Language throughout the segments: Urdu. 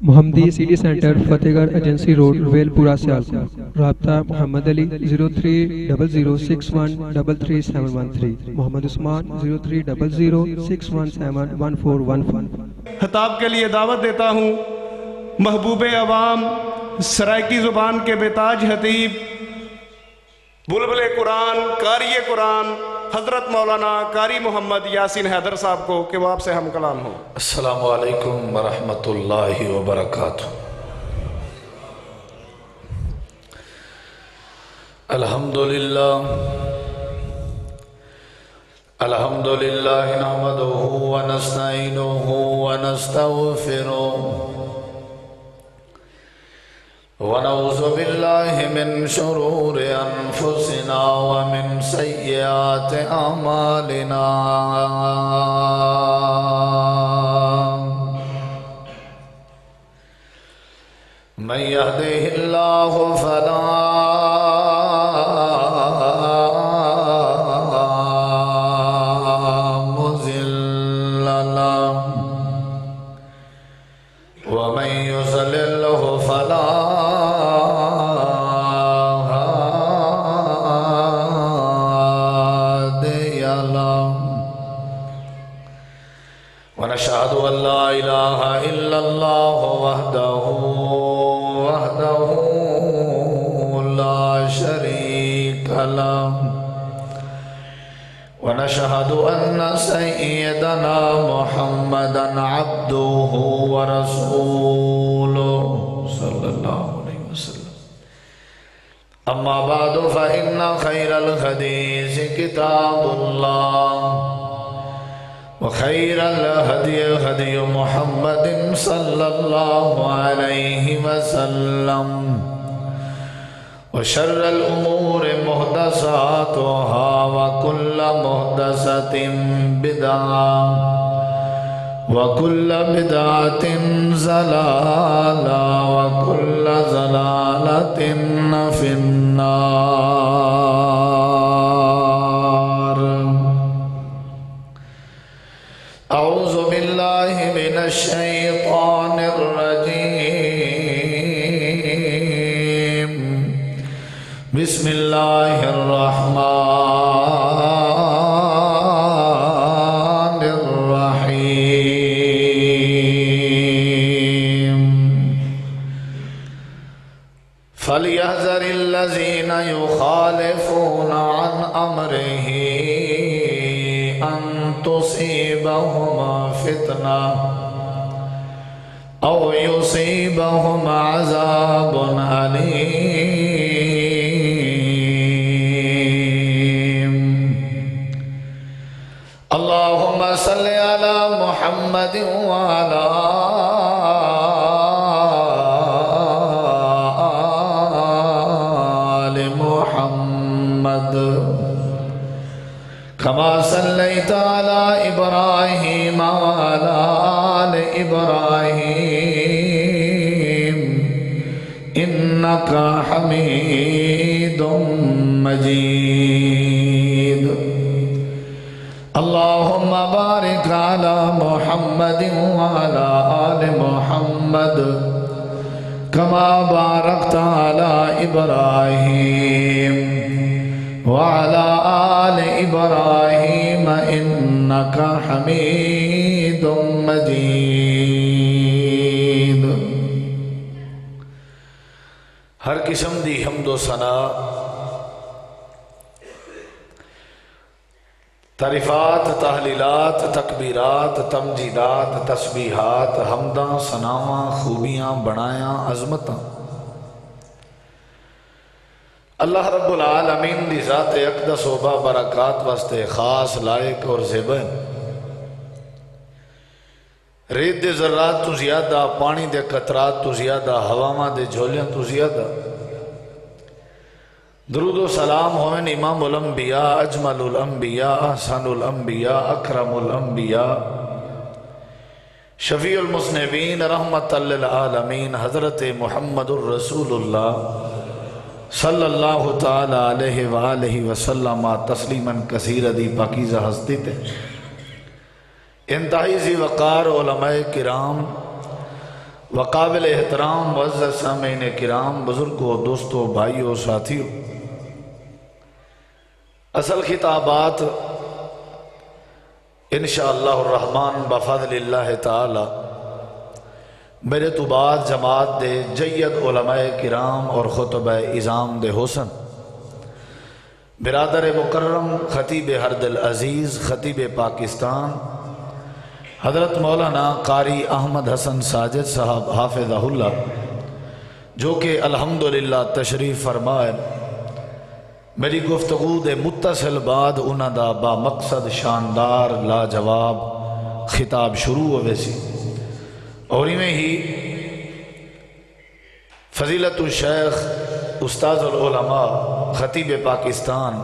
محمدی سٹی سینٹر فتح گڑھ ایجنسی روڈ ویل پورہ سیالکوٹ۔ رابطہ محمد علی 030061337113، محمد عثمان 030061711415۔ خطاب کے لیے دعوت دیتا ہوں محبوب عوام، سرائکی زبان کے بیتاج خطیب، بلبل قرآن، قاری قرآن، حضرت مولانا قاری محمد یاسین حیدر صاحب کو کہ وہ آپ سے ہم کلام ہو۔ السلام علیکم ورحمۃ اللہ وبرکاتہ۔ الحمدللہ نحمدہ ونستعینہ ونستغفرہ ونعوذ باللہ من شرور انفسنا ومن سیئات اعمالنا، من یہدہ اللہ فلا مضل لہ ومن یضلل فلا ونشهد أن لا إله إلا الله وحده لا شريك له، ونشهد أن سيدنا محمدا عبده ورسوله صلى الله عليه وسلم. أما بعد فإن خير الحديث كتاب الله، وخير الهدي هدي محمد صلى الله عليه وسلم، وشر الأمور محدثاتها وكل محدثة بدعة وكل بدعة ضلالة وكل ضلالة في النار. أعوذ بالله من الشيطان الرجيم، بسم الله الرحمن الرحيم. فليحذر الذين يخالفون عن أمره أن تصيبهم فتنة أو يصيبهم عذاب أليم. اللهم صل على محمد وعلى آل محمد كما صليت على إبراهيم وعلى آل إبراهيم إنك حميد مجيد. اللهم بارك على محمد وعلى آل محمد كما باركت على إبراهيم وعلى آل إبراهيم إنك حميد مجيد. ہر قسم دی حمد و ثنا، تعریفات، تحلیلات، تکبیرات، تمجیدات، تسبیحات، حمداں، ثناواں، خوبیاں، بڑایاں، عظمتاں اللہ رب العالمین دی ذات اقدس و برکات واسطے خاص، لائق اور زیبہ. ریت دے ذرات تو زیادہ، پانی دے قطرات تو زیادہ، ہواواں دے جھولیاں تو زیادہ. درود و سلام ہوئن امام الانبیاء، اجمل الانبیاء، احسن الانبیاء، اکرم الانبیاء، شفیع المذنبین، رحمت للعالمین، حضرت محمد الرسول اللہ صلی اللہ تعالی علیہ وآلہ وسلم تسلیما کثیر دی پاکیزہ ہستی تے انتہائی ذی وقار علماء کرام وقابل احترام معزز سامعین کرام، بزرگوں، دوستوں، بھائیوں، ساتھیوں، اصل خطابات انشاءاللہ الرحمن بفضل اللہ تعالی میرے تو بعد جماعت دے جید علماء کرام اور خطبہ اعظام دے حسن برادر مکرم خطیب ہرد العزیز خطیب پاکستان حضرت مولانا قاری احمد حسن ساجد صاحب حافظہ اللہ، جو کہ الحمدللہ تشریف فرمائے، میری گفتگو دے متصل بعد انہاں دا با مقصد شاندار لاجواب خطاب شروع ہوئے سی، اور میں ہی فضیلت الشیخ استاذ العلماء خطیب پاکستان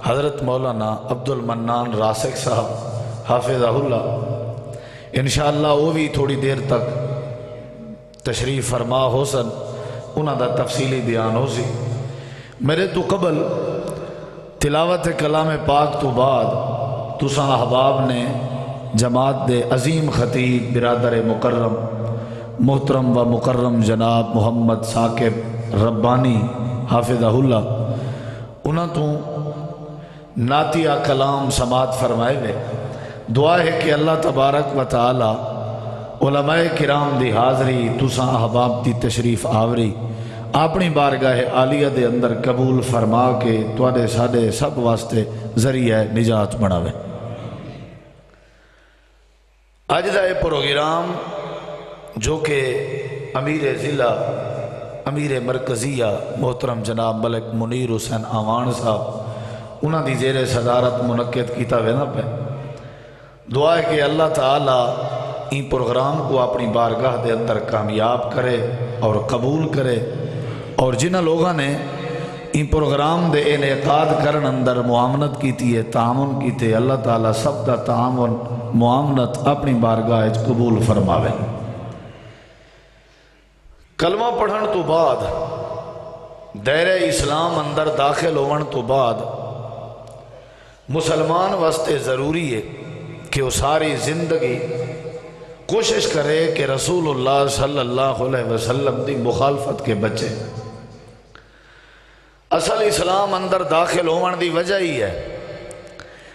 حضرت مولانا عبد المنان راسخ صاحب حافظہ اللہ انشاءاللہ وہ بھی تھوڑی دیر تک تشریف فرما ہو سن، انہاں دا تفصیلی بیان ہو سی۔ میرے تو قبل تلاوت کلام پاک تو بعد تساں احباب نے جماعت دے عظیم خطیب برادر مکرم محترم و مکرم جناب محمد ثاقب ربانی حافظہ اللہ انہاں تو نعتیہ کلام سماعت فرمائے ہوئے۔ دعا ہے کہ اللہ تبارک و تعالی علماء کرام دی حاضری تساں احباب دی تشریف آوری اپنی بارگاہ عالیہ دے اندر قبول فرما کے تواڈے ساڈے سب واسطے ذریعہ نجات بناوے۔ اج دا یہ پروگرام جو کہ امیر ضلع امیر مرکزیہ محترم جناب ملک منیر حسین آوان صاحب انہاں دی زیر صدارت منعقد کیتا وینا پہ، دعا ہے کہ اللہ تعالیٰ ان پروگرام کو اپنی بارگاہ دے اندر کامیاب کرے اور قبول کرے، اور جنہ لوگوں نے ان پروگرام دے انعقاد کرن اندر معاونت کیتی ہے، تعاون کیتے، اللہ تعالیٰ سب دا تعاون معاونت اپنی بارگاہ وچ قبول فرماوے۔ کلمہ پڑھن تو بعد دائرہ اسلام اندر داخل ہون تو بعد مسلمان واسطے ضروری ہے کہ وہ ساری زندگی کوشش کرے کہ رسول اللہ صلی اللہ علیہ وسلم دی مخالفت کے بچے۔ اصل اسلام اندر داخل ہون دی وجہ ہی ہے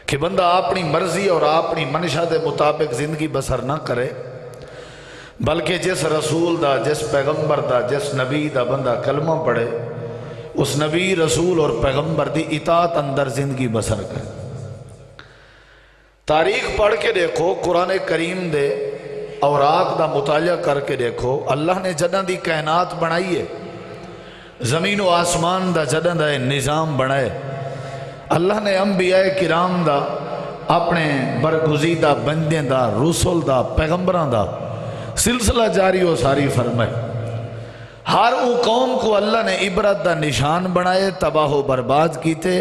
کہ بندہ اپنی مرضی اور اپنی منشا دے مطابق زندگی بسر نہ کرے، بلکہ جس رسول دا، جس پیغمبر دا، جس نبی دا بندہ کلمہ پڑھے، اس نبی رسول اور پیغمبر دی اطاعت اندر زندگی بسر کرے۔ تاریخ پڑھ کے دیکھو، قرآن کریم دے اوراق دا مطالعہ کر کے دیکھو، اللہ نے جدہ دی کائنات بنائی ہے، زمین و آسمان دا جدہ دا نظام بنائے، اللہ نے انبیاء کرام دا اپنے برگزیدہ بندے دا، رسول دا، پیغمبران دا سلسلہ جاری و ساری فرمائے۔ ہر او قوم کو اللہ نے عبرت دا نشان بنائے، تباہ و برباد کیتے،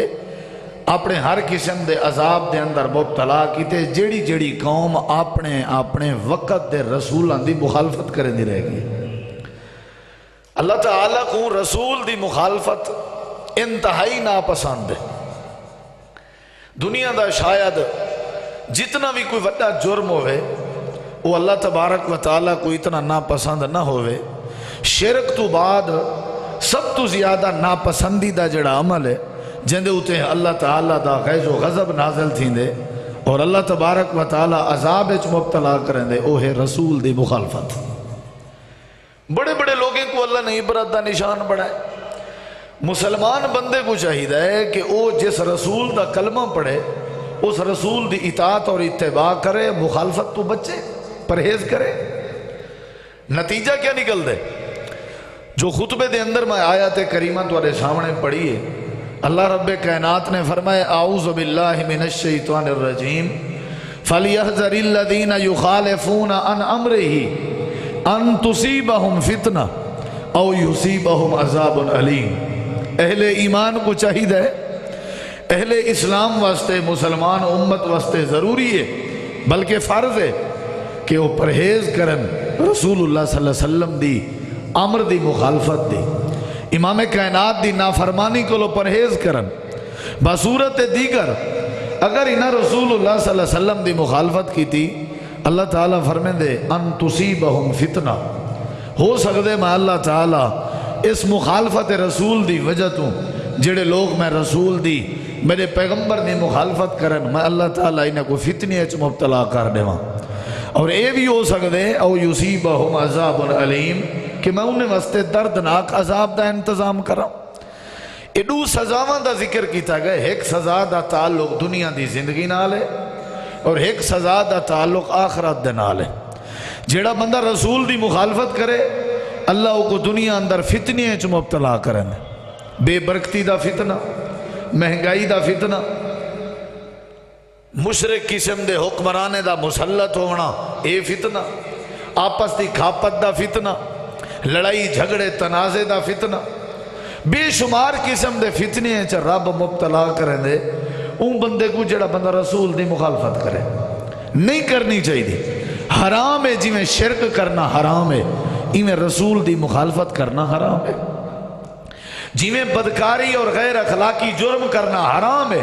اپنے ہر قسم دے عذاب دے اندر مبتلا کیتے، جیڑی جیڑی قوم اپنے وقت دے رسولان دی مخالفت کریں دی رہ گئی۔ اللہ تعالیٰ کو رسول دی مخالفت انتہائی ناپسند ہے۔ دنیا دا شاید جتنا بھی کوئی وڈا جرم ہوئے وہ اللہ تبارک و تعالیٰ کو اتنا ناپسند نہ ہوئے۔ شرک تو بعد سب تو زیادہ ناپسندیدہ جڑا عمل ہے جندے ہوتے ہیں اللہ تعالیٰ دا غیظ و غضب نازل تھیں دے اور اللہ تبارک و تعالیٰ عذاب اچ مبتلا کریں دے، وہ ہے رسول دی مخالفت۔ بڑے بڑے لوگوں کو اللہ نے عبرت دا نشان بڑھائے۔ مسلمان بندے کو چاہیے ہے کہ وہ جس رسول دا کلمہ پڑھے اس رسول دی اطاعت اور اتباع کرے، مخالفت تو بچے، پرہیز کرے۔ نتیجہ کیا نکل دے؟ جو خطبے دے اندر میں آیات کریمہ تمہارے سامنے پڑھی ہے، اللہ رب کائنات نے فرمایا اعوذ باللہ من الشیطان الرجیم فَلْيَحْذَرِ الَّذِينَ يُخَالِفُونَ عَنْ أَمْرِهِ أَن تُصِيبَهُمْ فِتْنَةٌ أَوْ يُصِيبَهُمْ عَذَابٌ أَلِيمٌ۔ اہل ایمان کو چاہیے ہے، اہل اسلام واسطے، مسلمان امت واسطے ضروری ہے بلکہ فرض ہے کہ وہ پرہیز کرن رسول اللہ صلی اللہ علیہ وسلم دی امر دی مخالفت دی، امام کائنات دی نافرمانی کو لو پرہیز کرن۔ بصورت دیگر اگر انہا رسول اللہ صلی اللہ علیہ وسلم دی مخالفت کی تھی، اللہ تعالیٰ فرمائیں دے ان تصیبہم فتنہ، ہو سکتے میں اللہ تعالیٰ اس مخالفت رسول دی وجہ تو جڑے لوگ میں رسول دی میرے پیغمبر دی مخالفت کرن میں اللہ تعالیٰ انہیں کو فتنے اچ مبتلا کر دے وہاں. اور اے بھی ہو سکتے او یصیبہم عذاب علیم کہ میں انہیں واسطے دردناک عذاب دا انتظام کرا. ایڈو سزاواں دا ذکر کیتا گئے. ایک سزا دا تعلق دنیا دی زندگی نال ہے اور ایک سزا دا تعلق آخرت دے نال ہے. جیڑا بندہ رسول دی مخالفت کرے اللہ کو دنیا اندر فتنے اچ مبتلا کرن. بے برکتی دا فتنہ، مہنگائی دا فتنہ، مشرک قسم دے حکمرانے دا مسلط ہونا اے فتنہ، آپس دی کھاپت دا فتنہ، لڑائی جھگڑے تنازع دا فتنہ، بے شمار قسم دے فتنے ہیں رب مبتلا کریں دے ان بندے کو جڑا بندہ رسول دی مخالفت کرے. نہیں کرنی چاہیے. حرام ہے جی میں شرک کرنا حرام ہے، ایویں رسول دی مخالفت کرنا حرام ہے. جی میں بدکاری اور غیر اخلاقی جرم کرنا حرام ہے،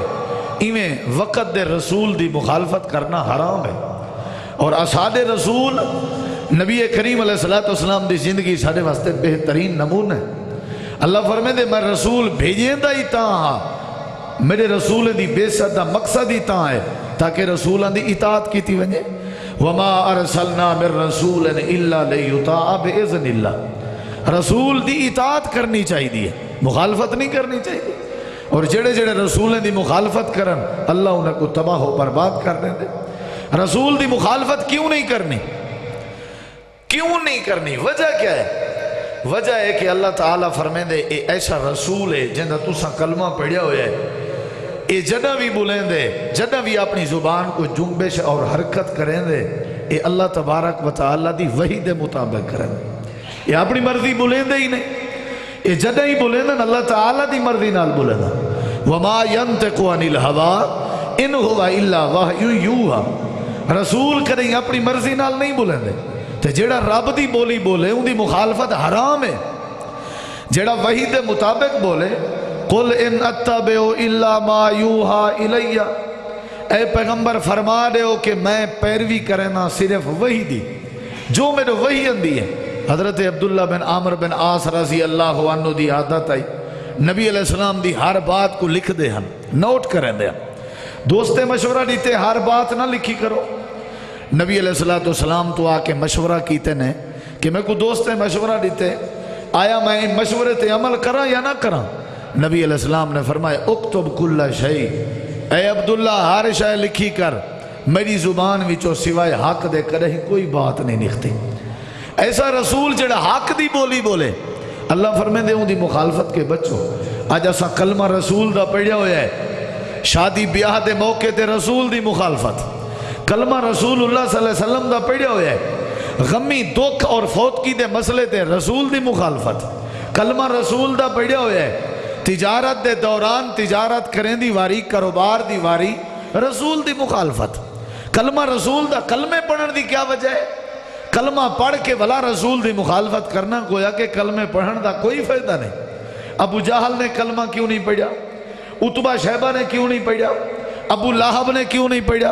ایویں وقت دے رسول دی مخالفت کرنا حرام ہے. اور اصحاب رسول نبی کریم علیہ السلام دی زندگی سارے واسطے بہترین نمونہ ہے. اللہ فرمائے دے میں رسول بھیجیں دا ہی تاں ہاں، میرے رسول دی بے صد دا مقصد ہی تاں ہے تاکہ رسولان دی اطاعت کی تھی ونجے. وما ارسلنا من رسول الا لیطاع باذن اللہ. رسول دی اطاعت کرنی چاہیے، مخالفت نہیں کرنی چاہیے. اور جڑے جڑے رسول دی مخالفت کرن اللہ انہیں کو تباہ و برباد کر دیں دے. رسول دی مخالفت کیوں نہیں کرنی؟ کیوں نہیں کرنی؟ وجہ کیا ہے؟ وجہ ہے کہ اللہ تعالیٰ فرمائیں دے اے ایسا رسول ہے جنہاں تُساں کلمہ پڑھیا ہویا ہے، اے جنہ بھی بولیں دے، جنہ بھی اپنی زبان کو جنبش اور حرکت کریں دے، اے اللہ تبارک و تعالیٰ دی وحی دے مطابق کریں دے. یہ اپنی مرضی بولیں دے ہی نہیں، یہ جنہ ہی بولیں دے اللہ تعالیٰ دی مرضی نال بولیں دے. وَمَا يَنْتِقُ عَنِ الْهَوَىٰ إِنْ هُوَ إِلَّا وَحْيٌ يُوحَىٰ. رسول کریں اپنی مرضی نال نہیں بولیں دے. تو جیڑا رب دی بولی بولے ان دی مخالفت حرام ہے. جیڑا وحی دے مطابق بولے قُلْ إِنْ أَتَّبِعُ إِلَّا مَا يُوحَىٰ إِلَيَّ، اے پیغمبر فرما دے ہو کہ میں پیروی کرنا صرف وحی دی جو میرے وحی اندی ہے. حضرت عبداللہ بن عامر بن عاص رضی اللہ عنہ دی عادت آئی نبی علیہ السلام دی ہر بات کو لکھ دے ہم، نوٹ کریں دے ہم. دوستے مشورہ دیتے ہر بات نہ لکھی کرو. نبی علیہ السلام تو آ کے مشورہ کیتے نے کہ میں کو دوستے مشورہ دیتے آیا میں ان مشورے تے عمل کرا یا نہ کرا. نبی علیہ السلام نے فرمایا اکتب کل شیء، اے عبداللہ ہر شے لکھی کر، میری زبان وچوں سوائے حق دے کرے ہی کوئی بات نہیں نکھتی. ایسا رسول جڑا حق دی بولی بولے اللہ فرمائے دے ان دی مخالفت کے بچو. آج ایسا کلمہ رسول دا پڑھیا ہویا ہے، شادی بیاہ دے موقع تے رسول دی مخالفت، کلمہ رسول اللہ صلی اللہ علیہ وسلم دا پڑھیا ہویا ہے، غمی دکھ اور فوتگی دے مسئلے تے رسول دی مخالفت، کلمہ رسول دا پڑھیا ہویا ہے، تجارت دے دوران تجارت کریں دی واری، کاروبار دی واری، رسول دی مخالفت. کلمہ رسول دا کلمے پڑھن دی کیا وجہ ہے؟ کلمہ پڑھ کے بلا رسول دی مخالفت کرنا گویا کہ کلمے پڑھن دا کوئی فائدہ نہیں. ابو جہل نے کلمہ کیوں نہیں پڑھا؟ عتبہ شیبہ نے کیوں نہیں پڑھا؟ ابو لہب نے کیوں نہیں پڑھا؟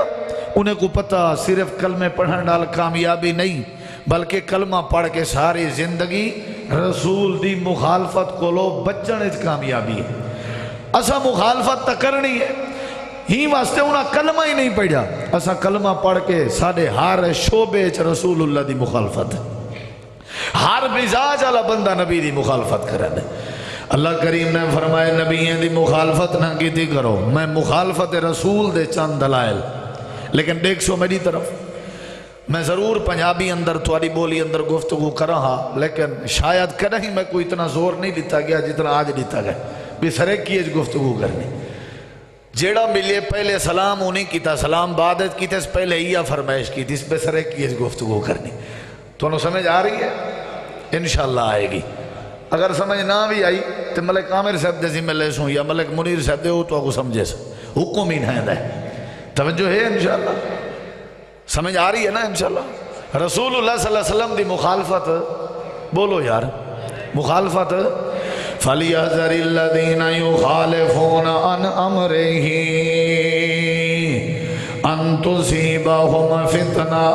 انہیں کو پتہ صرف کلمے پڑھن ڈال کامیابی نہیں بلکہ کلمہ پڑھ کے ساری زندگی رسول دی مخالفت کو لو بچن اس کامیابی ہے. اسا مخالفت تا کرنی ہے ہی واسطے انہاں کلمہ ہی نہیں پڑھا. اسا کلمہ پڑھ کے سارے ہر شعبے چ رسول اللہ دی مخالفت، ہر مزاج والا بندہ نبی دی مخالفت کرے دے. اللہ کریم نے فرمائے نبیین دی مخالفت نہ کیتی کرو. میں مخالفت رسول دے چند دلائل لیکن دیکھ سو میری طرف میں ضرور پنجابی اندر تھوڑی بولی اندر گفتگو کر رہا لیکن شاید کہیں میں کوئی اتنا زور نہیں دیتا گیا جتنا آج دیتا گیا بھی سرے کی گفتگو کرنی. جیڑا ملے پہلے سلام انہیں کیتا، سلام بعد کیتے اس پہلے ہی فرمائش کی تھی اس پہ سرے کی گفتگو کرنی. تو انہوں سمجھ آ رہی ہے؟ انشاءاللہ آئے گی. اگر سمجھ نہ بھی آئی تو ملک عامر صاحب دے ذمہ لے سوں یا ملک منیر صاحب دے ہو تو آگو سمجھے سو حکم ہی نہیں ہے. توجہ ہے انشاءاللہ؟ سمجھ آ رہی ہے نا انشاءاللہ؟ رسول اللہ صلی اللہ علیہ وسلم دی مخالفت بولو یار، مخالفت فَلْيَحْذَرِ الَّذِينَ يُخَالِفُونَ عَنْ أَمْرِهِ أَن تصیبہم فتنہ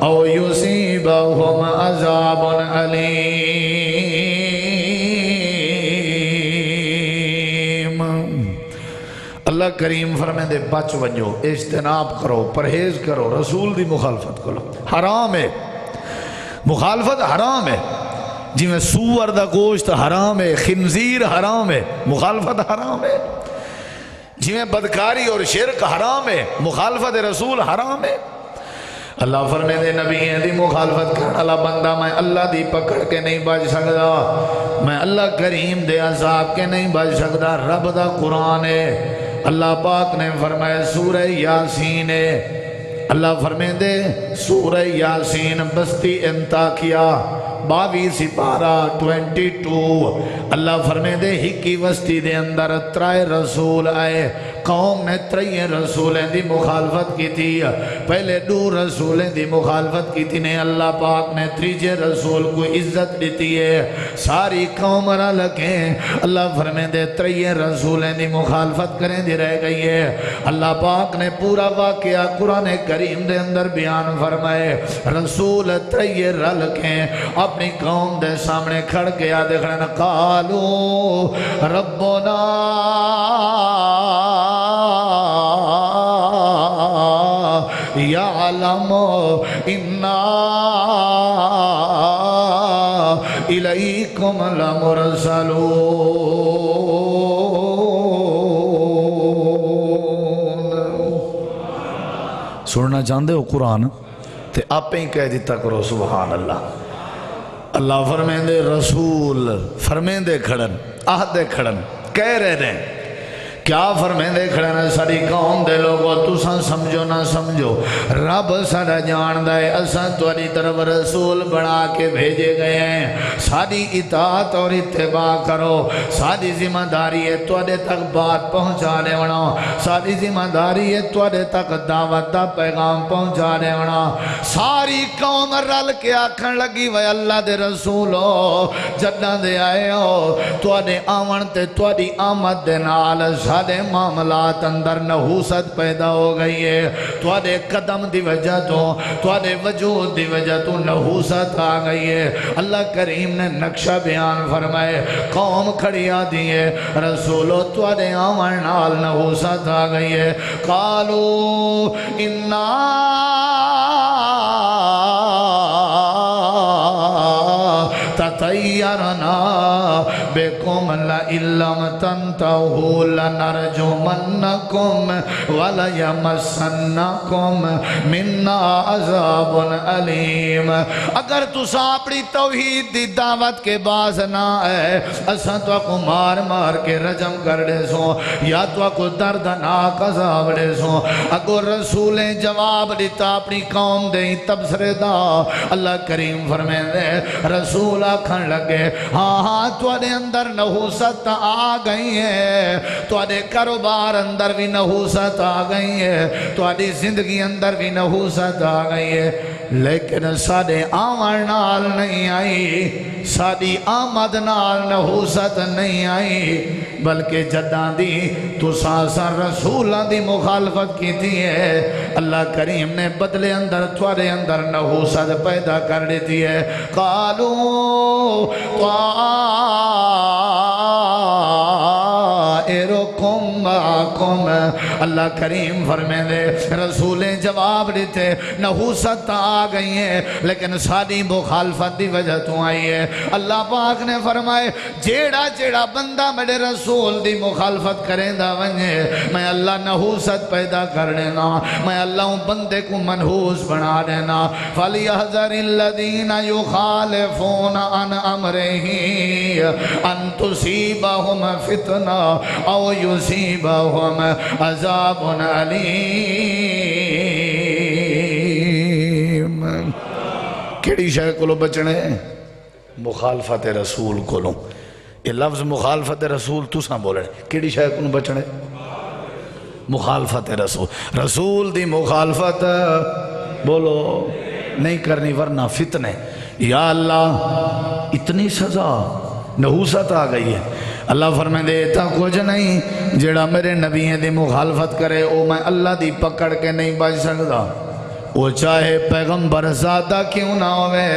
او یصیبہم عذاب علیم۔ اللہ کریم فرمائے دے بچ ونجو، اجتناب کرو، پرہیز کرو، رسول دی مخالفت کرو۔ حرام ہے، مخالفت حرام ہے، جی میں سور دا گوشت حرام ہے، خنزیر حرام ہے، مخالفت حرام ہے، جی میں بدکاری اور شرک حرام ہے، مخالفت رسول حرام ہے۔ اللہ فرمائے دے نبی دی مخالفت کرنا اللہ بندہ میں اللہ دی پکڑ کے نہیں بچ سکتا، میں اللہ کریم دے عذاب کے نہیں بچ سکتا۔ رب دا قرآن ہے، اللہ پاک نے فرمایا سورہ یاسین ہے، اللہ فرمائے دے سورہ یاسین بستی انطاکیہ 22 سپارہ 22، اللہ فرمائے دے ہکی وستی دے اندر 3 رسول آئے، قوم نے 3 رسولیں دی مخالفت کی تھی، پہلے 2 رسولیں دی مخالفت کی تھی نے اللہ پاک نے 3 رسول کو عزت دیتی ہے، ساری قوم را لکھیں، اللہ فرمائے دے 3 رسولیں دی مخالفت کریں دی رہ گئی ہے۔ اللہ پاک نے پورا واقعہ قرآن کریم دے اندر بیان فرمائے، رسول 3 را لکھیں اپنی قوم دے سامنے کھڑ کے یاد کھڑنا، قالو ربنا یعلم انا الیکم لمرسلون۔ سننا چاہتے ہو قرآن تے آپ ہی کہہ دیتا کرو سبحان اللہ۔ اللہ فرمیندے رسول فرمیندے کھڑن آہدے کھڑن کہہ رہے ہیں کیا فرمیندے کھڑن ساری قوم دے لوگو تساں سمجھو نہ سمجھو رب سارا جان دائے اساں تواڈی طرف رسول بنا کے بھیجے گئے ہیں، ساری اطاعت اور اتباع کرو، ساری ذمہ داری ہے تواڈے تک بات پہنچانے ہونا، ساری ذمہ داری ہے تواڈے تک دعوت دا پیغام پہنچانے ہونا۔ ساری قوم رل کے آکھن لگی وے اللہ دے رسولو جداں دے آئے ہو تواڈے آون تے تواڈی آمد دے نال سارے معاملات اندر نحوست پیدا ہو گئی ہے، تواڈے قدم دی وجہ تو تواڈے وجود دی وجہ تو نحوست آ گئی ہے۔ اللہ کریم نے نقشہ بیان فرمائے قوم کھڑی آدھی ہے رسولو تواڈے آون نال نحوست آ گئی ہے، قالو انا تطیرنا بكم لئن لم تنتهوا لنرجمنكم وليمسنكم منا عذاب علیم۔ اگر تسا اپنی توحید دی دعوت کے باز نہ ہے اساں تو کو مار مار کے رجم کر دے سو یا تو کو دردناک عذاب دے سو۔ اگر رسولیں جواب دیتا اپنی قوم دے تبصرے دا، اللہ کریم فرمائے دے رسول آکھن لگے ہاں ہاں تواڈے اندر نحوست آ گئی ہے، تواڈے کاروبار اندر بھی نحوست آ گئی ہے، تواڈی زندگی اندر بھی نحوست آ گئی ہے، لیکن ساڈے آون نال نہیں آئی، ساڈی آمد نال نحوست نہیں آئی، بلکہ جداں دی تساں رسولاں دی مخالفت کی تھی ہے اللہ کریم نے بدلے اندر تواڈے اندر نحوست پیدا کر دیتی ہے۔ قالو طائرکم معکم، اللہ کریم فرمائے دے رسولیں جواب دیتے نحوست آ گئی ہیں لیکن ساری مخالفت دی وجہ تو آئی ہے۔ اللہ پاک نے فرمائے جیڑا جیڑا بندہ میرے رسول دی مخالفت کریں دا ونجے میں اللہ نحوست پیدا کر دینا، میں اللہ بندے کو منحوس بنا دینا۔ فَلْيَحْذَرِ الَّذِينَ يُخَالِفُونَ عَنْ أَمْرِهِ أَن تُصِيبَهُمْ فِتْنَةٌ أَوْ يُصِيبَهُمْ عَذَابٌ أَلِيمٌ۔ کیڑی شے کولوں بچنے؟ مخالفت رسول کولوں۔ یہ لفظ مخالفت رسول تساں بولنے کیڑی شے کولوں بچنے؟ مخالفت رسول، رسول دی مخالفت بولو نہیں کرنی ورنہ فتنے۔ یا اللہ اتنی سزا نحوست آ گئی ہے۔ اللہ فرمیندے تا کچھ نہیں جڑا میرے نبی دی مخالفت کرے او میں اللہ دی پکڑ کے نہیں بچ سکتا، وہ چاہے پیغمبر زیادہ کیوں نہ ہوئے،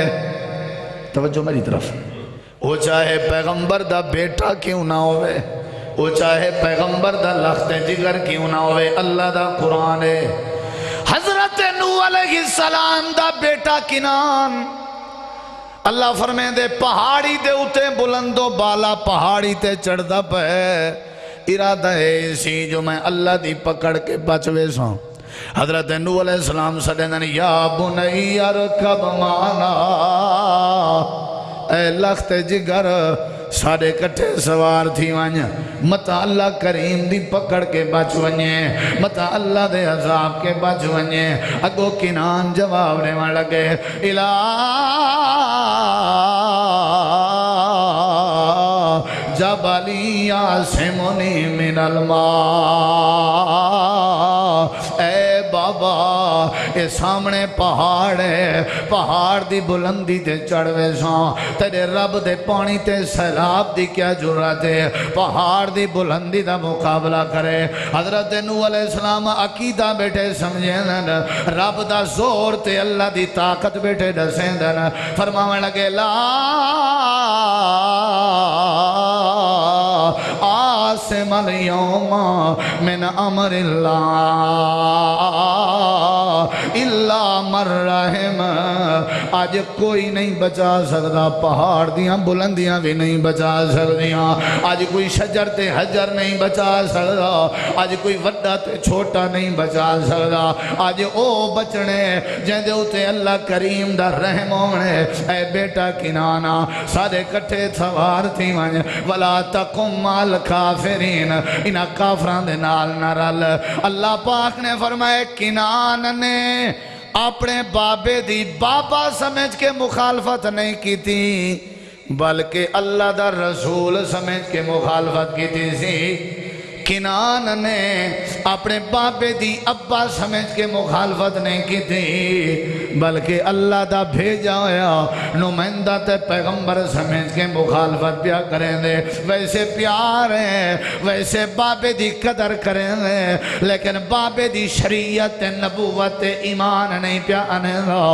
توجہ میری طرف، وہ چاہے پیغمبر دا بیٹا کیوں نہ ہوئے، وہ چاہے پیغمبر دا لخت جگر کیوں نہ ہوئے، اللہ دا قرآن ہے۔ حضرت نوح علیہ السلام دا بیٹا کنان، اللہ فرمائے دے پہاڑی دے اتے بلندو بالا پہاڑی تے چڑھدا پہ، ارادہ ہے اسی جو میں اللہ دی پکڑ کے بچوے سوں۔ حضرت نوح علیہ السلام صدیدن یا بنی ارکب معنا، اے لخت جگر ساڑے کٹھے سوار تھی وانیا، متا اللہ کریم دی پکڑ کے بچ ونجے، متا اللہ دے عذاب کے بچ ونجے۔ اگو کنان جواب دیوان لگے، الہ جبلی یاسمنی من الماء، اے بابا اے سامنے پہاڑ ہے، پہاڑ دی بلندی تے چڑھوے ساں، تیرے رب دے پانی تے سیلاب دی کیا جرات ہے، پہاڑ دی بلندی دا مقابلہ کرے۔ حضرت نوح علیہ السلام عقیدہ بیٹھے سمجھیں دن، رب دا زور تے اللہ دی طاقت بیٹھے دسیں دن، فرماویں لگے لا عاصم اليوم من امر اللہ الا من رحم، آج کوئی نہیں بچا سکتا، پہاڑ دیاں بلندیاں بھی نہیں بچا سکتیاں، آج کوئی شجر تے حجر نہیں بچا سکتا، آج کوئی وڈا تے چھوٹا نہیں بچا سکتا، آج او بچنے جن دے اتے اللہ کریم دا رحم ہونے۔ اے بیٹا کنانا سارے کٹھے سوار تھی ونج، ولا تقم مال کافرین، انہا کافران دے نال نہ رل۔ اللہ پاک نے فرمائے کنان نے اپنے بابے دی بابا سمجھ کے مخالفت نہیں کی تھی، بلکہ اللہ دا رسول سمجھ کے مخالفت کی تھی سی۔ کنان نے اپنے بابے دی ابا سمجھ کے مخالفت نہیں کی تھی، بلکہ اللہ دا بھیجا ہویا نمائندہ تے پیغمبر سمجھ کے مخالفت پیا کریں دے۔ ویسے پیار ہیں، ویسے بابے دی قدر کریں دے، لیکن بابے دی شریعت نبوت ایمان نہیں پیا آنے دو،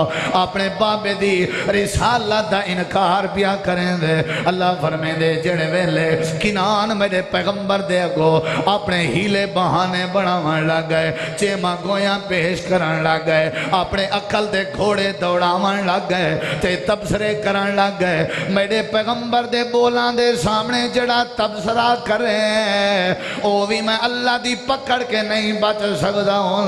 اپنے بابے دی رسالت دا انکار پیا کریں دے۔ اللہ فرمائے دے جڑے ویلے کنان میرے پیغمبر دے اگو اپنے ہیلے بہانے بڑھاون لگ گئے، چیمہ گویاں پیش کرن لگ گئے، اپنے عقل دے گھوڑے دوڑاون لگ گئے تے تبصرے کرن لگ گئے۔ میرے پیغمبر دے بولان دے سامنے جڑا تبصرہ کریں او بھی میں اللہ دی پکڑ کے نہیں بچ سکتا ہوں،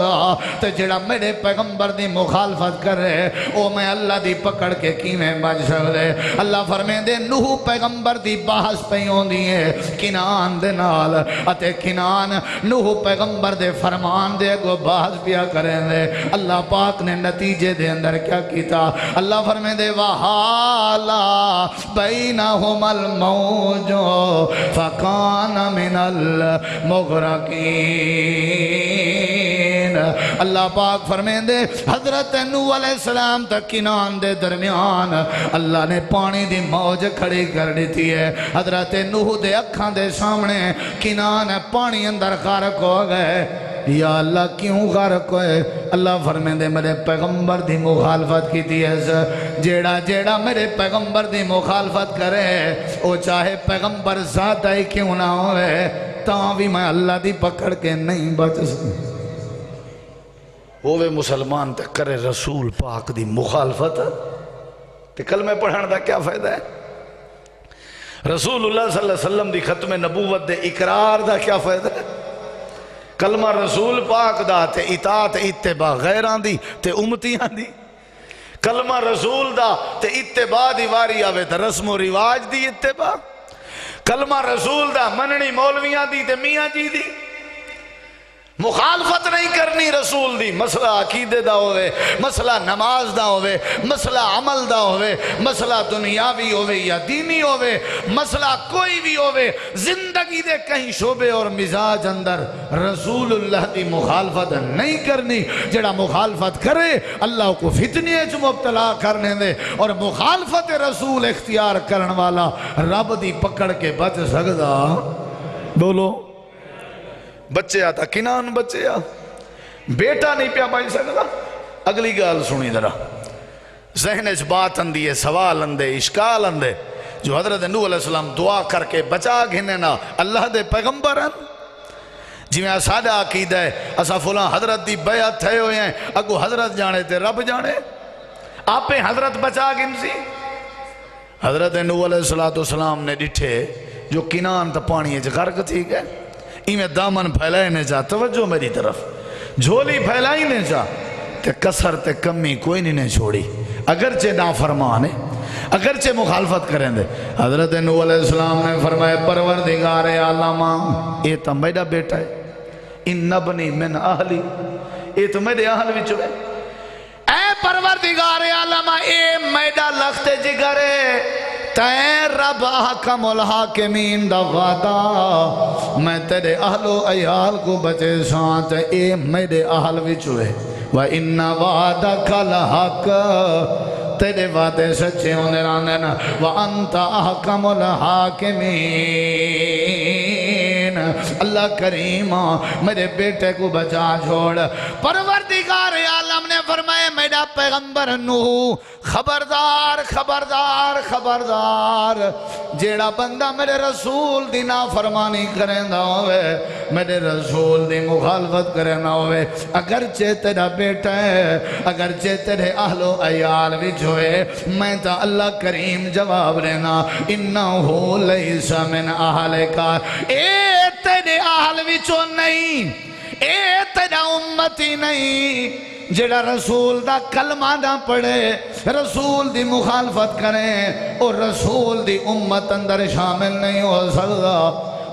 تے جڑا میرے پیغمبر دی مخالفت کرے او میں اللہ دی پکڑ کے کیویں بچ سکتے۔ اللہ فرمائے دے نوح پیغمبر دی بحث پہ ہوندی ہے کنان دے نال، اتے کنان نوح پیغمبر دے فرمان دے گو بحث پیا کریں دے۔ اللہ پاک نے نتیجے دے اندر کیا کیتا؟ اللہ فرمائے دے وَحَالَ بَيْنَهُمَ الْمَوْجُ فَكَانَ مِنَ الْمُغْرَقِينَ۔ اللہ پاک فرمائے دے حضرت نوح علیہ السلام تک کنان دے درمیان اللہ نے پانی دی موج کھڑی کر دیتی ہے۔ حضرت نوح دے اکھاں دے سامنے کنان پانی اندر غرق ہو گئے۔ یا اللہ کیوں غرق ہوئے؟ اللہ فرمائے دے میرے پیغمبر دی مخالفت کی تھی ہے، جیڑا جیڑا میرے پیغمبر دی مخالفت کرے او چاہے پیغمبر ذات ہی کیوں نہ ہوئے تاں بھی میں اللہ دی پکڑ کے نہیں بچ سکتا۔ ہوئے مسلمان تے کرے رسول پاک دی مخالفت تے کلمہ پڑھن دا کیا فائدہ ہے؟ رسول اللہ صلی اللہ علیہ وسلم دی ختم نبوت دے اقرار دا کیا فائدہ ہے؟ کلمہ رسول پاک دا تے اطاعت اتباع غیران دی تے امتیاں دی، کلمہ رسول دا تے اتباع دی واری آوے تے رسم و رواج دی اتباع، کلمہ رسول دا مننی مولویاں دی تے میاں جی دی۔ مخالفت نہیں کرنی رسول دی، مسئلہ عقیدے دا ہوئے، مسئلہ نماز دا ہوئے، مسئلہ عمل دا ہوئے، مسئلہ دنیاوی ہوئے یا دینی ہوئے، مسئلہ کوئی بھی ہوئے، زندگی دے کہیں شعبے اور مزاج اندر رسول اللہ دی مخالفت نہیں کرنی۔ جڑا مخالفت کرے اللہ کو فتنے چ مبتلا کرنے دے، اور مخالفت رسول اختیار کرن والا رب دی پکڑ کے بچ سکدا؟ بولو بچے آتا کنان بچے آ بیٹا نہیں پیا بچ سکتا۔ اگلی گال سنی ذرا، ذہن اچ بات اندی ہے، سوال اندے، اشکال اندے، جو حضرت نوح علیہ السلام دعا کر کے بچا گھنے نا اللہ دے پیغمبر ہیں، جی میں سادہ عقیدہ ہے اسا فلاں حضرت دی بیعت تھے ہوئے ہیں، اگو حضرت جانے تے رب جانے، آپ پہ حضرت بچا گھن سی۔ حضرت نوح علیہ السلام نے ڈٹھے جو کنان تا پانی اچ غرق تھی گئے، میں دامن پھیلائے نے جا، توجہ میری طرف، جھولی پھیلائی نے جا تے کسر تے کمی کوئی نہیں چھوڑی، اگرچہ نافرمان ہے، اگرچہ مخالفت کریں دے۔ حضرت نوح علیہ السلام نے فرمایا پروردگار عالم یہ تو میرا بیٹا ہے، ان ابنی من اہلی، یہ تو میرے اہل وچ ہے، اے پروردگار عالم اے میرا لخت جگر ہے، تین رب احکم الحاکمین دا وعدہ، میں تیرے اہل و عیال کو بچے سانت، اے میرے اہل وچ ہوئے، وَإِنَّ وَعْدَكَ لَحَقٌ، تیرے وعدے سچے ہونے راندن، وَأَنْتَ أَحْكَمُ الْحَاكِمِينَ، اللہ کریم میرے بیٹے کو بچا چھوڑ۔ پروردگار عالم نے فرمایا میرا پیغمبر نوح خبردار خبردار خبردار، جیڑا بندہ میرے رسول دی نافرمانی کریں دا ہوئے، میرے رسول دی مخالفت کریں دا ہوئے، اگرچہ تیرا بیٹا ہے، اگرچہ تیرے اہل و عیال وچ ہوئے، میں تا اللہ کریم جواب لینا، انہو لیس من اہلک، اے تیرے اہل وچو نہیں، اے تیرا امتی نہیں، جڑا رسول دا کلمہ نہ پڑھے، رسول دی مخالفت کریں، اور رسول دی امت اندر شامل نہیں ہو سکتا۔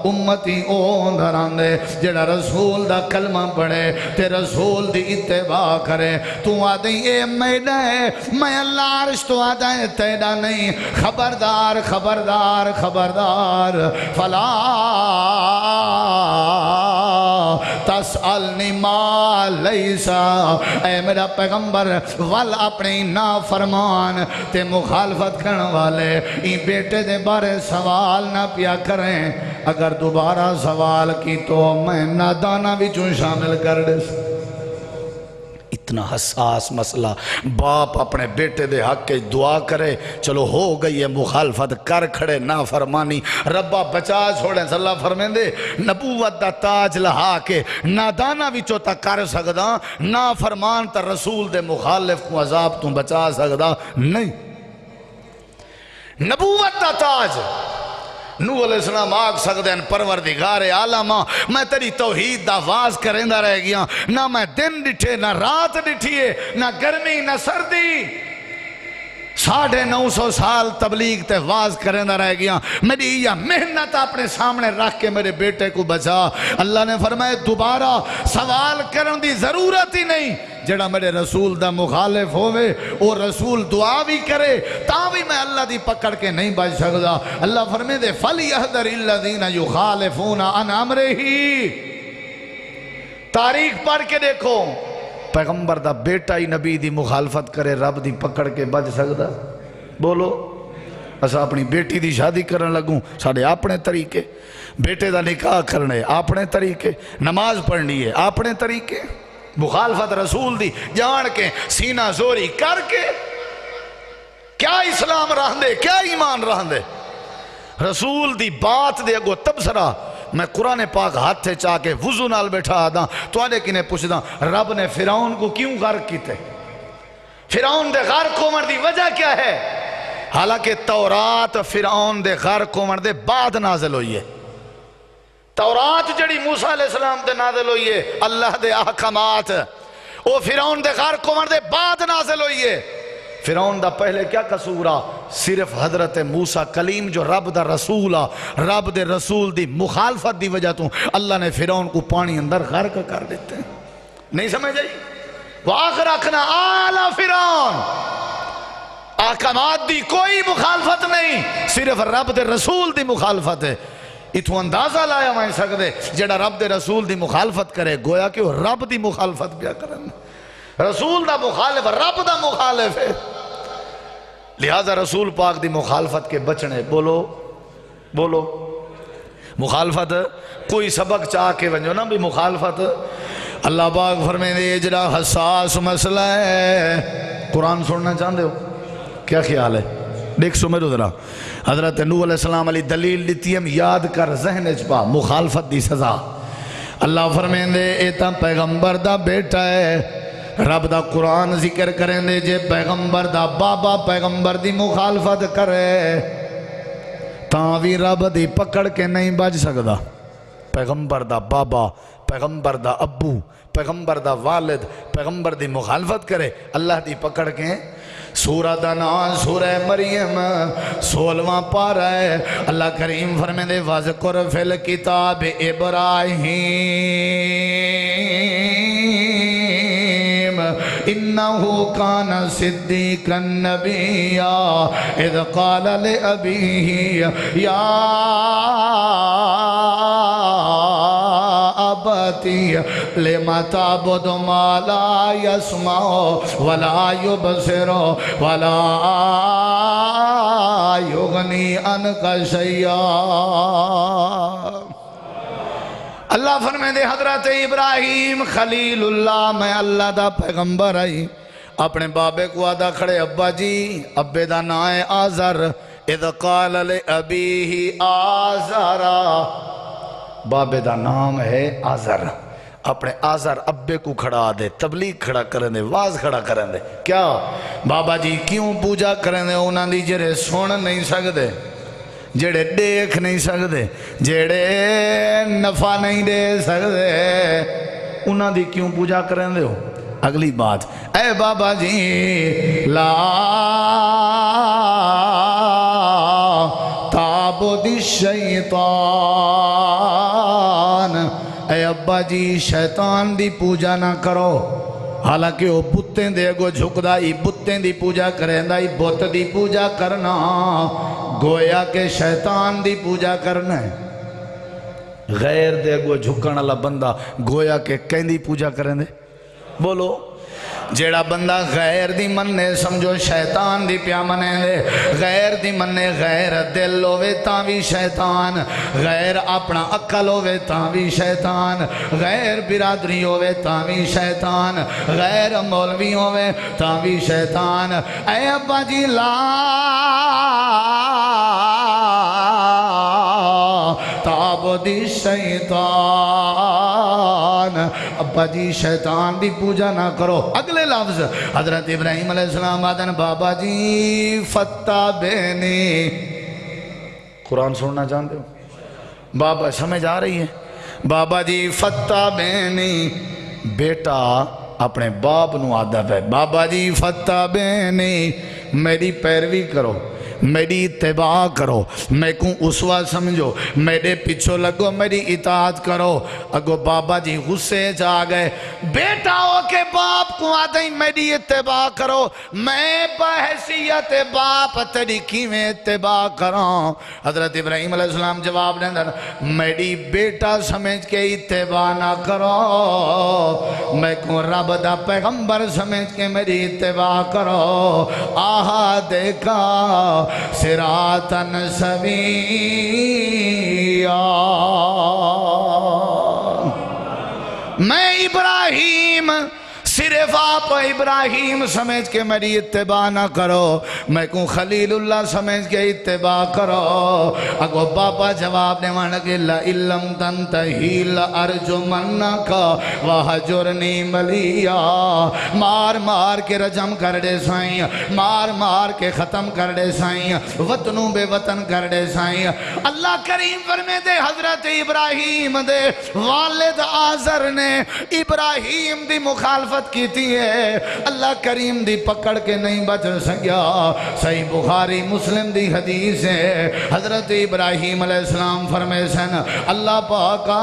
امتی او اندر آندے جڑا رسول دا کلمہ پڑھے تے رسول دی اتباع کرے۔ تو آدھیں اے میڈا ہے، میں اللہ عرش تو آدھیں تیڑا نہیں، خبردار خبردار خبردار، فلا تسألنی ما لیسا، اے میرا پیغمبر ول اپنی نافرمان تے مخالفت کرنے والے این بیٹے دے بارے سوال نہ پیا کریں، اگر دوبارہ سوال کی تو میں نادانہ بھی چون شامل کر دے۔ اتنا حساس مسئلہ، باپ اپنے بیٹے دے حق کے دعا کرے، چلو ہو گئی ہے مخالفت کر کھڑے نافرمانی، ربا بچا چھوڑیں، صلی اللہ فرمین دے نبوت دا تاج لہا کے نادانہ وچوں تا کر سکدا، نافرمان تا رسول دے مخالف کو عذاب تو بچا سکدا نہیں۔ نبوت دا تاج نوح علیہ السلام آگ سکتے ہیں پروردگار عالم میں تیری توحید دا آواز کرندہ رہ گیا، نہ میں دن ڈٹھے نہ رات ڈٹھیے، نہ گرمی نہ سردی، 950 سال تبلیغ تے واز کرندہ رہ گیا، میری یہ محنت اپنے سامنے رکھ کے میرے بیٹے کو بچا۔ اللہ نے فرمایا دوبارہ سوال کرن دی ضرورت ہی نہیں، جڑا میرے رسول دا مخالف ہوئے اور رسول دعا بھی کرے تا بھی میں اللہ دی پکڑ کے نہیں بچ سکتا۔ اللہ فرمائے دے فَلْيَحْذَرِ الَّذِينَ يُخَالِفُونَ عَنْ أَمْرِهِ، تاریخ پڑھ کے دیکھو، پیغمبر دا بیٹا ہی نبی دی مخالفت کرے رب دی پکڑ کے بچ سکتا؟ بولو، اسا اپنی بیٹی دی شادی کرن لگوں ساڑھے اپنے طریقے، بیٹے دا نکاح کرنے اپنے طریقے، نماز پڑھنی ہے اپنے طریقے، مخالفت رسول دی جان کے سینہ زوری کر کے، کیا اسلام رہندے، کیا ایمان رہندے؟ رسول دی بات دے اگو تبصرہ میں قرآن پاک ہاتھ سے چاہ کے وضو نال بیٹھا آدھا تو آنے کی نے پوچھ دا رب نے فرعون کو کیوں غرق کیتے؟ فرعون دے غرق ہومن دی وجہ کیا ہے؟ حالانکہ تورات فرعون دے غرق ہومن دے بعد نازل ہوئی ہے، تورات جڑی موسیٰ علیہ السلام دے نازل ہوئی ہے، اللہ دے احکامات وہ فرعون دے غرق ہومن دے بعد نازل ہوئی ہے۔ فرعون دا پہلے کیا قصورا؟ صرف حضرت موسیٰ کلیم جو رب دا رسول آ، رب دے رسول دی مخالفت دی وجہ تو اللہ نے فرعون کو پانی اندر غرق کر دیتے ہیں. نہیں سمجھ آئی؟ وَآخْرَقْنَا آلَ فرعون، احکامات دی کوئی مخالفت نہیں، صرف رب دے رسول دی مخالفت ہے. اتھو اندازہ لایا میں سکتے جڑا رب دے رسول دی مخالفت کرے گویا کہ وہ رب دی مخالفت بیا کرن. رسول دا مخالف رب دا مخالف ہے. لہذا رسول پاک دی مخالفت کے بچنے بولو بولو مخالفت کوئی سبق چاہ کے ونجو نا بھی مخالفت. اللہ پاک فرمائے دے جڑا حساس مسئلہ ہے. قرآن سننا چاہتے ہو؟ کیا خیال ہے؟ دیکھ سمجھو ذرا. حضرت نوح علیہ السلام علی دلیل دیتی ہم یاد کر ذہن اچپا مخالفت دی سزا. اللہ فرمائے دے ایتا پیغمبر دا بیٹا ہے. رب دا قرآن ذکر کریں دے جے پیغمبر دا بابا پیغمبر دی مخالفت کرے تاں بھی رب دی پکڑ کے نہیں بچ سکدا. پیغمبر دا بابا، پیغمبر دا ابو، پیغمبر دا والد پیغمبر دی مخالفت کرے اللہ دی پکڑ کے. سورہ دا نام سورہ مریم 16واں پارہ ہے. اللہ کریم فرمائے دے وَذْكُرْ فِي الْكِتَابِ إِبْرَاهِيمَ إِنَّهُ كَانَ صِدِّيقًا نَبِيًّا إِذْ قَالَ لِأَبِيهِ يَا أبتي لم تعبد ما لا يسمع ولا يبصر ولا يغني عنك شيئا. اللہ فرمائے دے حضرت ابراہیم خلیل اللہ میں اللہ دا پیغمبر آئی اپنے بابے کو آدھا کھڑے ابا جی ابے دا نام ہے آزر. اذ قال لأبیہ آزرا بابے دا نام ہے آزر. اپنے آزر ابے کو کھڑا دے تبلیغ کھڑا کریں دے واز کھڑا کریں دے. کیا بابا جی کیوں پوجا کریں دے؟ انہاں دی جڑے سن نہیں سکدے جڑے دیکھ نہیں سکدے جڑے نفع نہیں دے سکدے انہاں دی کیوں پوجا کریں دے ہو؟ اگلی بات اے بابا جی لا تعبد الشیطان. اے ابا جی شیطان دی پوجا نہ کرو. حالانکہ وہ بتیں دے گو جھکدا ہی بتیں دی پوجا کریں دا ہی بت دی پوجا کرنا گویا کہ شیطان دی پوجا کرنا ہے. غیر دے گو جھکن والا بندہ گویا کہ کہیں دی پوجا کریں دے. بولو جیڑا بندہ غیر دی مننے سمجھو شیطان دی پیا منے دے. غیر دی مننے غیر دل ہوئے تاں بھی شیطان، غیر اپنا عقل ہوئے تاں بھی شیطان، غیر برادری ہوئے تاں بھی شیطان، غیر مولوی ہوئے تاں بھی شیطان. اے ابا جی لا تعبد الشیطان. ابا جی شیطان دی پوجا نہ کرو. اگلے لفظ حضرت ابراہیم علیہ السلام آدھن بابا جی فتبعنی. قرآن سننا چاہتے ہو؟ بابا سمجھ آ رہی ہے؟ بابا جی فتبعنی بیٹا اپنے باپ نو آدھا ہے بابا جی فتبعنی میری پیروی کرو میری اتباع کرو میں کو اسوہ سمجھو میرے پیچھو لگو میری اطاعت کرو. اگو بابا جی غصے جا گئے بیٹا ہو کے باپ کو آدھیں میری اتباع کرو. میں بحیثیت باپ تیری کیویں اتباع کروں؟ حضرت ابراہیم علیہ السلام جواب دیں در میری بیٹا سمجھ کے اتباع نہ کرو میں کو رب دا پیغمبر سمجھ کے میری اتباع کرو. آہا دیکھا صراطاً سویّا. میں ابراہیم صرف آپ ابراہیم سمجھ کے میری اتباع نہ کرو میں کو خلیل اللہ سمجھ کے اتباع کرو. اگو بابا جواب دے مانگے لَإِلَّمْ تَنْتَهِي لَأَرْجُمَنَّكَ وَحَجُرْنِي مَلِيًّا. مار مار کے رجم کر دے سائیں مار مار کے ختم کر دے سائیں وطنوں بے وطن کر دے سائیں. اللہ کریم فرمے دے حضرت ابراہیم دے والد آزر نے ابراہیم دی مخالفت کی دیتی ہے اللہ کریم دی پکڑ کے نہیں بچ سکیا صحیح بخاری مسلم دی حدیث ہے حضرت ابراہیم علیہ السلام فرمائے سن اللہ پاکا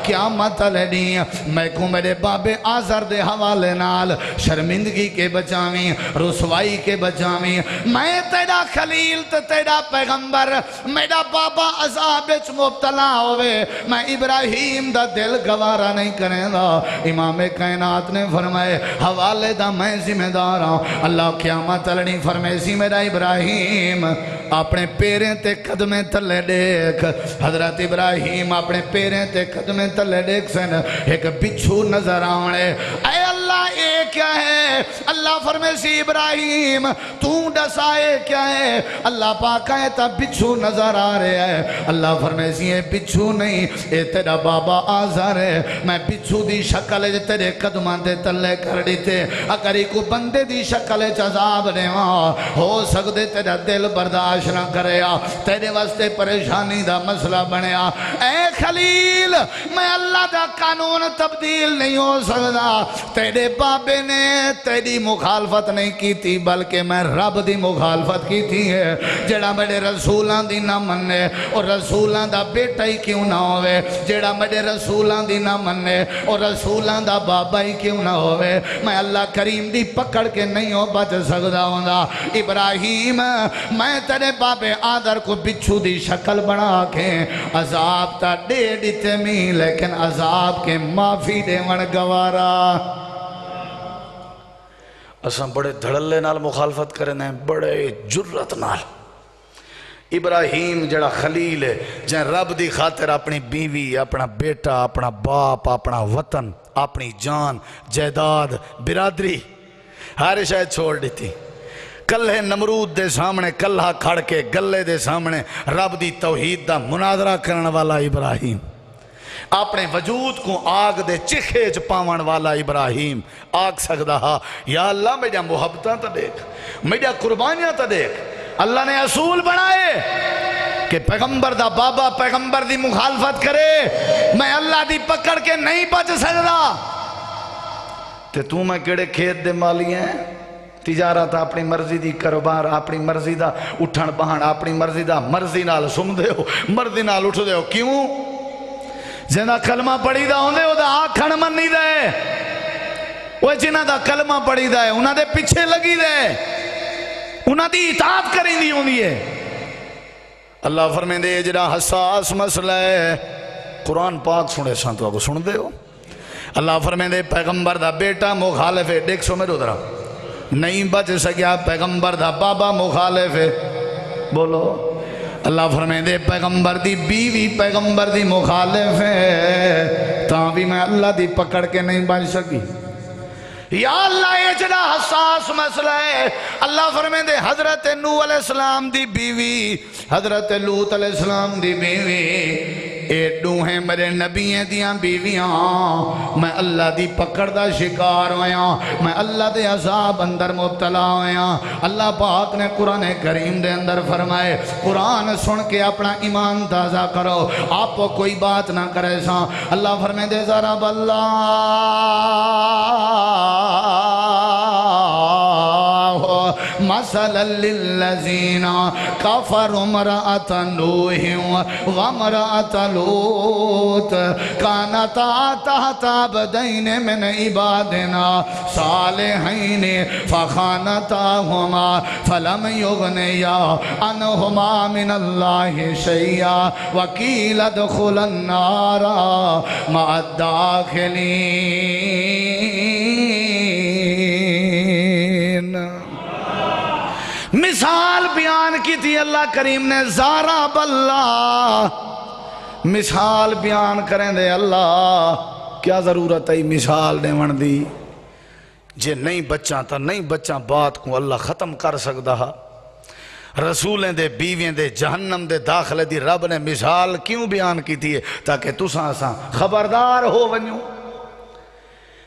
قیامت لڑی میں کو میرے بابے آزر دے حوالے نال شرمندگی کے بچاویں رسوائی کے بچاویں میں تیرا خلیل تے تیرا پیغمبر میرا بابا عذاب وچ مبتلا ہوئے میں ابراہیم دا دل گوارا نہیں کریں گا امام کائنات نے فرمائے حوالے دا میں ذمہ دار ہوں اللہ قیامت لڑی فرمائے سی میرا ابراہیم اپنے پیریں تے قدمیں تلے دیکھ حضرت ابراہیم اپنے پیریں تے قدمیں تلے دیکھ سن ایک بچھو نظر آنے اے اللہ اے کیا ہے اللہ فرمائے سی ابراہیم تو ڈسائے کیا ہے اللہ پاک ہے تا بچھو نظر آ رہے ہیں اللہ فرمائے سی یہ بچھو نہیں اے تیرا بابا آزر ہے میں بچھو دی شکل ہے تیرے قدمان دے تلے کر دیتے اگر ایک بندے دی شکل ہے عذاب نے ہو سکتے تیرا دل برداشت نہ کرے تیرے واسطے پریشانی دا مسئلہ بنیا اے خلیل میں اللہ دا قانون تبدیل نہیں ہو سکتا تیرے بابے نے تیری مخالفت نہیں کی تھی بلکہ میں رب دی مخالفت کی تھی ہے جڑا میرے رسولان دی نہ مننے اور رسولان دا بیٹا ہی کیوں نہ ہوئے جڑا میرے رسولان دی نہ مننے اور رسولان دا بابا ہی کیوں نہ ہوئے میں اللہ کریم دی پکڑ کے نہیں ہو بچ سکتا ہوں گا ابراہیم میں تیرے بابے آدر کو بچھو دی شکل بنا کے عذاب تا دے دیتے میں لیکن عذاب کے معافی دے من گوارا اساں بڑے دھڑلے نال مخالفت کرنے بڑے جرت نال ابراہیم جڑا خلیل ہے جہاں رب دی خاطر اپنی بیوی اپنا بیٹا اپنا باپ اپنا وطن اپنی جان جائیداد برادری ہر شاید چھوڑ دیتی کلے نمرود دے سامنے کلہ کھڑ کے گلے دے سامنے رب دی توحید دا مناظرہ کرنے والا ابراہیم اپنے وجود کو آگ دے چکھے پاون والا ابراہیم آگ سکتا ہا یا اللہ میرا محبتاں تا دیکھ میرا قربانیاں تا دیکھ اللہ نے اصول بنائے کہ پیغمبر دا بابا پیغمبر دی مخالفت کرے میں اللہ دی پکڑ کے نہیں بچ سکتا تے میں کیڑے کھیت دے مالی ہیں تجارت اپنی مرضی دی کاروبار اپنی مرضی دا اٹھن بہن اپنی مرضی دا مرضی نال سم دے ہو مرضی نال اٹھ دے ہو کیوں جنہ کلمہ پڑھی دا ہوندے ہو دا آکھن من نہیں دے وہ جنہ دا کلمہ پڑھی دا ہے انہاں دے پیچھے لگی دے انہاں دی اطاعت کریں دی ہوندی ہے اللہ فرمائے دے جڑا حساس مسئلہ ہے قرآن پاک سنے سان تو آپ سن دے ہو اللہ فرمائے دے پیغمبر دا بیٹا مخالف ہے دیکھ سو میرے ادھرا نہیں بچ سکیا پیغمبر دا بابا مخالف ہے بولو اللہ فرمائے دے پیغمبر دی بیوی پیغمبر دی مخالف ہے تاں بھی میں اللہ دی پکڑ کے نہیں بچ سکی یا اللہ یہ جڑا حساس مسئلہ ہے اللہ فرمائے دے حضرت نوح علیہ السلام دی بیوی حضرت لوط علیہ السلام دی بیوی اے دوہیں میرے نبییں دیاں بیویاں میں اللہ دی پکڑ دا شکار ہویا میں اللہ دے عذاب اندر مبتلا ہویا اللہ پاک نے قرآن کریم دے اندر فرمائے قرآن سن کے اپنا ایمان تازہ کرو آپ کو کوئی بات نہ کرے سا اللہ فرمائے دے ضرب اللہ مثلا للذین کفروا امرأۃ نوح وامرأۃ لوط کانتا تحت عبدین من عبادنا صالحین فخانتاہما فلم یغنیا عنہما من اللہ شیئا وقیل ادخلا النار مع الداخلین مثال بیان کی تھی اللہ کریم نے ضرب اللہ مثال بیان کریں دے اللہ کیا ضرورت ہے مثال دے من دی جے نہیں بچاں تا نہیں بچاں بات کو اللہ ختم کر سکتا رسولیں دے بیویں دے جہنم دے داخلے دی رب نے مثال کیوں بیان کی تھی تاکہ تساں ساں خبردار ہو ونیوں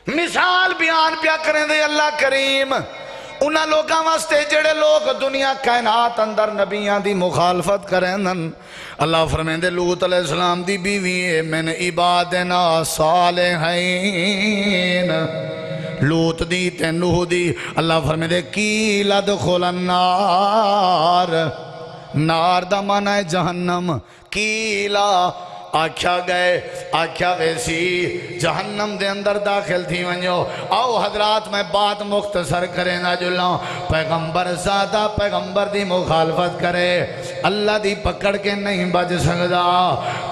مثال بیان پیا کریں دے اللہ کریم انہاں لوگاں واسطے جڑے لوگ دنیا کائنات اندر نبیاں دی مخالفت کریں اللہ فرمائیں دے لوط علیہ السلام دی بیوی من عبادنا صالحین لوت دی تے نوح دی اللہ فرمے دے کی لدخل النار نار دا معنی ہے جہنم کیلا آکھیا گئے آکھیا ویسی جہنم دے اندر داخل تھی ونجو آؤ حضرات میں بات مختصر کرے نہ جلاؤں پیغمبر زیادہ پیغمبر دی مخالفت کرے اللہ دی پکڑ کے نہیں بچ سکدا